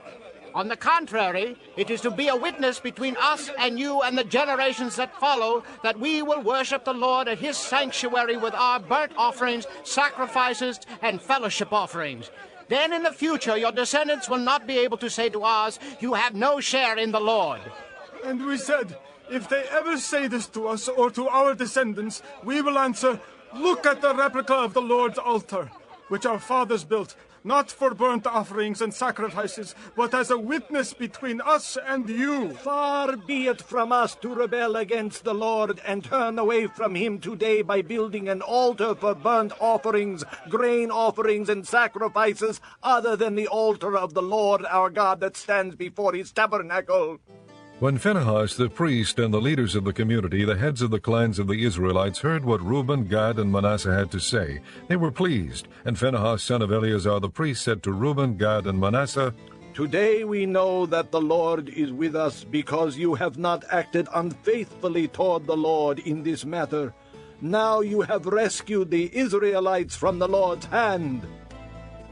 On the contrary, it is to be a witness between us and you and the generations that follow, that we will worship the Lord at his sanctuary with our burnt offerings, sacrifices, and fellowship offerings. Then in the future your descendants will not be able to say to ours, You have no share in the Lord. And we said, if they ever say this to us or to our descendants, we will answer, Look at the replica of the Lord's altar, which our fathers built, not for burnt offerings and sacrifices, but as a witness between us and you. Far be it from us to rebel against the Lord and turn away from him today by building an altar for burnt offerings, grain offerings, and sacrifices, other than the altar of the Lord our God that stands before his tabernacle. When Phinehas the priest and the leaders of the community, the heads of the clans of the Israelites, heard what Reuben, Gad, and Manasseh had to say, they were pleased. And Phinehas son of Eleazar the priest said to Reuben, Gad, and Manasseh, Today we know that the Lord is with us, because you have not acted unfaithfully toward the Lord in this matter. Now you have rescued the Israelites from the Lord's hand.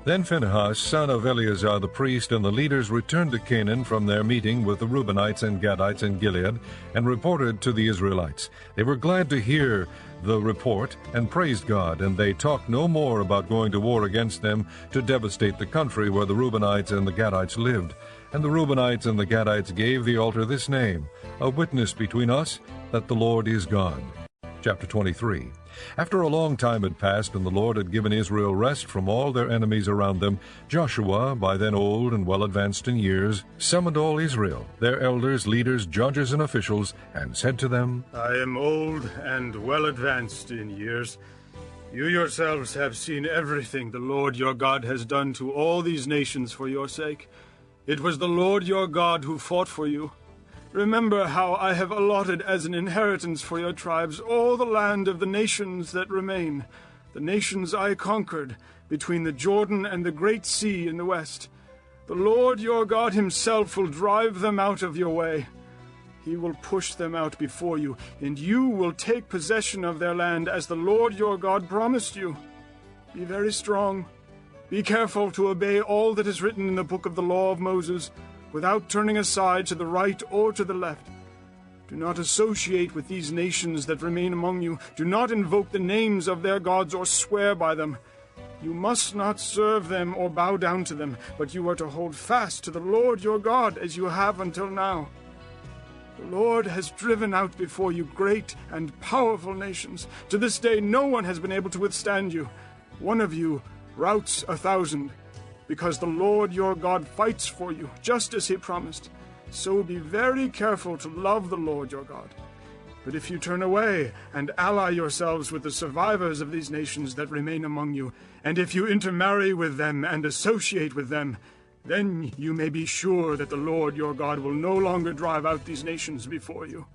Then Phinehas, son of Eleazar the priest, and the leaders returned to Canaan from their meeting with the Reubenites and Gadites in Gilead, and reported to the Israelites. They were glad to hear the report, and praised God, and they talked no more about going to war against them to devastate the country where the Reubenites and the Gadites lived. And the Reubenites and the Gadites gave the altar this name, A Witness Between Us that the Lord is God. Chapter 23. After a long time had passed, and the Lord had given Israel rest from all their enemies around them, Joshua, by then old and well advanced in years, summoned all Israel, their elders, leaders, judges, and officials, and said to them, I am old and well advanced in years. You yourselves have seen everything the Lord your God has done to all these nations for your sake. It was the Lord your God who fought for you. Remember how I have allotted as an inheritance for your tribes all the land of the nations that remain, the nations I conquered, between the Jordan and the Great Sea in the west. The Lord your God himself will drive them out of your way. He will push them out before you, and you will take possession of their land as the Lord your God promised you. Be very strong. Be careful to obey all that is written in the book of the law of Moses, without turning aside to the right or to the left. Do not associate with these nations that remain among you. Do not invoke the names of their gods or swear by them. You must not serve them or bow down to them, but you are to hold fast to the Lord your God as you have until now. The Lord has driven out before you great and powerful nations. To this day no one has been able to withstand you. One of you routs 1,000, because the Lord your God fights for you, just as he promised. So be very careful to love the Lord your God. But if you turn away and ally yourselves with the survivors of these nations that remain among you, and if you intermarry with them and associate with them, then you may be sure that the Lord your God will no longer drive out these nations before you.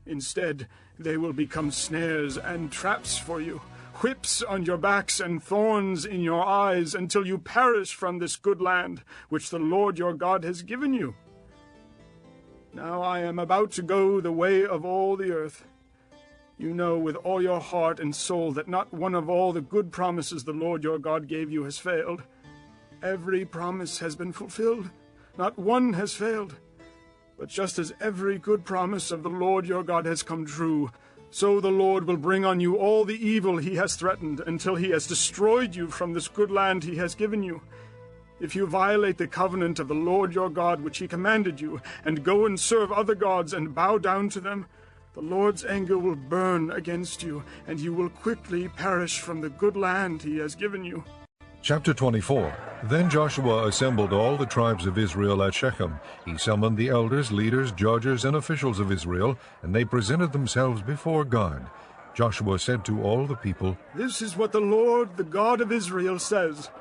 Instead, they will become snares and traps for you, whips on your backs and thorns in your eyes, until you perish from this good land which the Lord your God has given you. Now I am about to go the way of all the earth. You know with all your heart and soul that not one of all the good promises the Lord your God gave you has failed. Every promise has been fulfilled. Not one has failed. But just as every good promise of the Lord your God has come true, so the Lord will bring on you all the evil he has threatened, until he has destroyed you from this good land he has given you. If you violate the covenant of the Lord your God which he commanded you, and go and serve other gods and bow down to them, the Lord's anger will burn against you, and you will quickly perish from the good land he has given you. Chapter 24. Then Joshua assembled all the tribes of Israel at Shechem. He summoned the elders, leaders, judges, and officials of Israel, and they presented themselves before God. Joshua said to all the people, This is what the Lord, the God of Israel, says.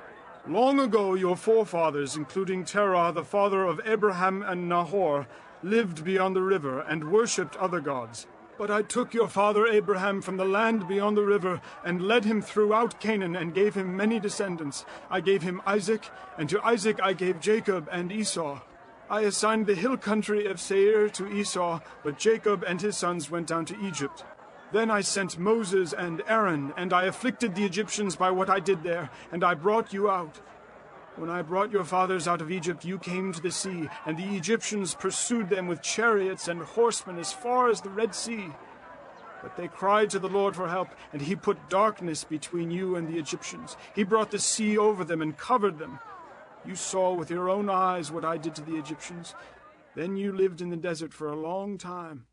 Long ago your forefathers, including Terah, the father of Abraham and Nahor, lived beyond the river and worshipped other gods. But I took your father Abraham from the land beyond the river and led him throughout Canaan and gave him many descendants. I gave him Isaac, and to Isaac I gave Jacob and Esau. I assigned the hill country of Seir to Esau, but Jacob and his sons went down to Egypt. Then I sent Moses and Aaron, and I afflicted the Egyptians by what I did there, and I brought you out. When I brought your fathers out of Egypt, you came to the sea, and the Egyptians pursued them with chariots and horsemen as far as the Red Sea. But they cried to the Lord for help, and he put darkness between you and the Egyptians. He brought the sea over them and covered them. You saw with your own eyes what I did to the Egyptians. Then you lived in the desert for a long time.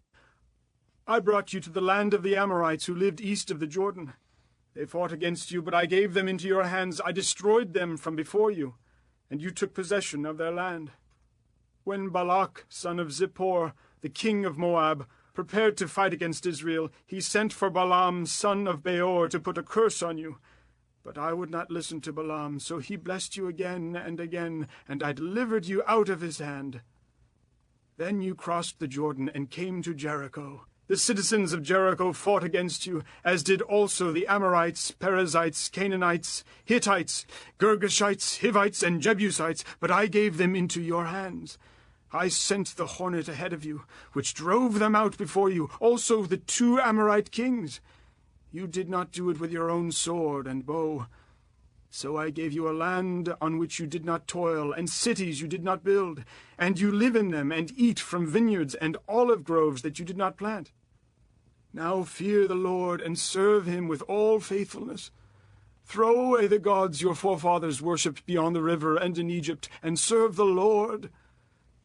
I brought you to the land of the Amorites who lived east of the Jordan. They fought against you, but I gave them into your hands. I destroyed them from before you, and you took possession of their land. When Balak, son of Zippor, the king of Moab, prepared to fight against Israel, he sent for Balaam, son of Beor, to put a curse on you. But I would not listen to Balaam, so he blessed you again, and I delivered you out of his hand. Then you crossed the Jordan and came to Jericho. The citizens of Jericho fought against you, as did also the Amorites, Perizzites, Canaanites, Hittites, Girgashites, Hivites, and Jebusites, but I gave them into your hands. I sent the hornet ahead of you, which drove them out before you, also the 2 Amorite kings. You did not do it with your own sword and bow. So I gave you a land on which you did not toil, and cities you did not build, and you live in them and eat from vineyards and olive groves that you did not plant. Now fear the Lord and serve him with all faithfulness. Throw away the gods your forefathers worshipped beyond the river and in Egypt, and serve the Lord.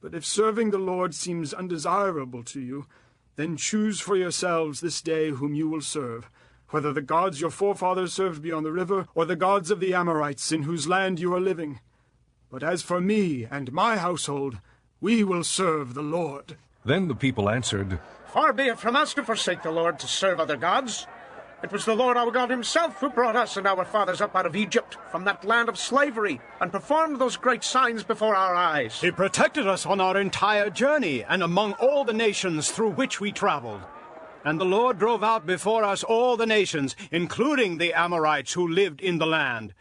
But if serving the Lord seems undesirable to you, then choose for yourselves this day whom you will serve, whether the gods your forefathers served beyond the river, or the gods of the Amorites in whose land you are living. But as for me and my household, we will serve the Lord. Then the people answered, Far be it from us to forsake the Lord to serve other gods. It was the Lord our God himself who brought us and our fathers up out of Egypt, from that land of slavery, and performed those great signs before our eyes. He protected us on our entire journey, and among all the nations through which we traveled. And the Lord drove out before us all the nations, including the Amorites who lived in the land.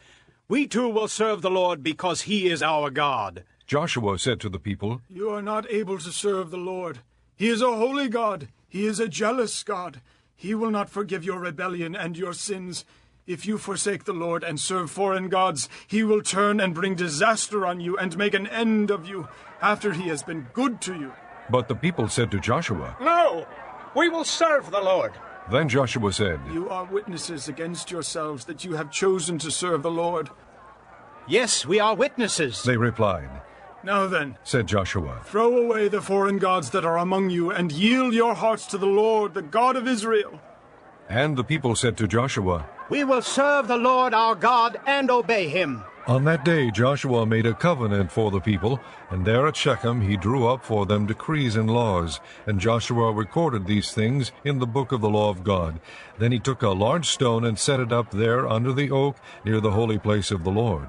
We too will serve the Lord because he is our God. Joshua said to the people, You are not able to serve the Lord. He is a holy God. He is a jealous God. He will not forgive your rebellion and your sins. If you forsake the Lord and serve foreign gods, he will turn and bring disaster on you and make an end of you after he has been good to you. But the people said to Joshua, No, we will serve the Lord. Then Joshua said, You are witnesses against yourselves that you have chosen to serve the Lord. Yes, we are witnesses. They replied. Now then, Said Joshua, throw away the foreign gods that are among you and yield your hearts to the Lord, the God of Israel. And the people said to Joshua, We will serve the Lord our God and obey him. On that day Joshua made a covenant for the people, and there at Shechem he drew up for them decrees and laws. And Joshua recorded these things in the book of the law of God. Then he took a large stone and set it up there under the oak near the holy place of the Lord.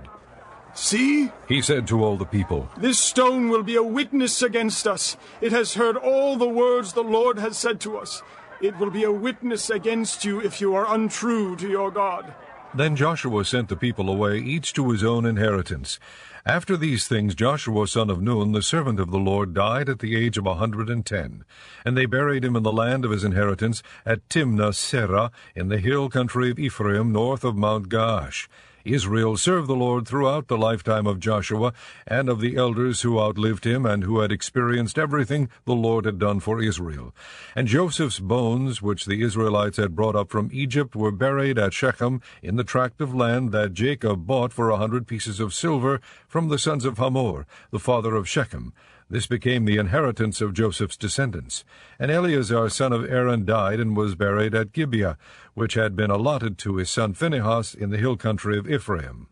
See, He said to all the people, this stone will be a witness against us. It has heard all the words the Lord has said to us. It will be a witness against you if you are untrue to your God. Then Joshua sent the people away, each to his own inheritance. After these things Joshua son of Nun, the servant of the Lord, died at the age of 110. And they buried him in the land of his inheritance at Timnath-serah, in the hill country of Ephraim, north of Mount Gaash. Israel served the Lord throughout the lifetime of Joshua and of the elders who outlived him and who had experienced everything the Lord had done for Israel. And Joseph's bones, which the Israelites had brought up from Egypt, were buried at Shechem in the tract of land that Jacob bought for 100 pieces of silver from the sons of Hamor, the father of Shechem. This became the inheritance of Joseph's descendants. And Eleazar son of Aaron died and was buried at Gibeah, which had been allotted to his son Phinehas in the hill country of Ephraim.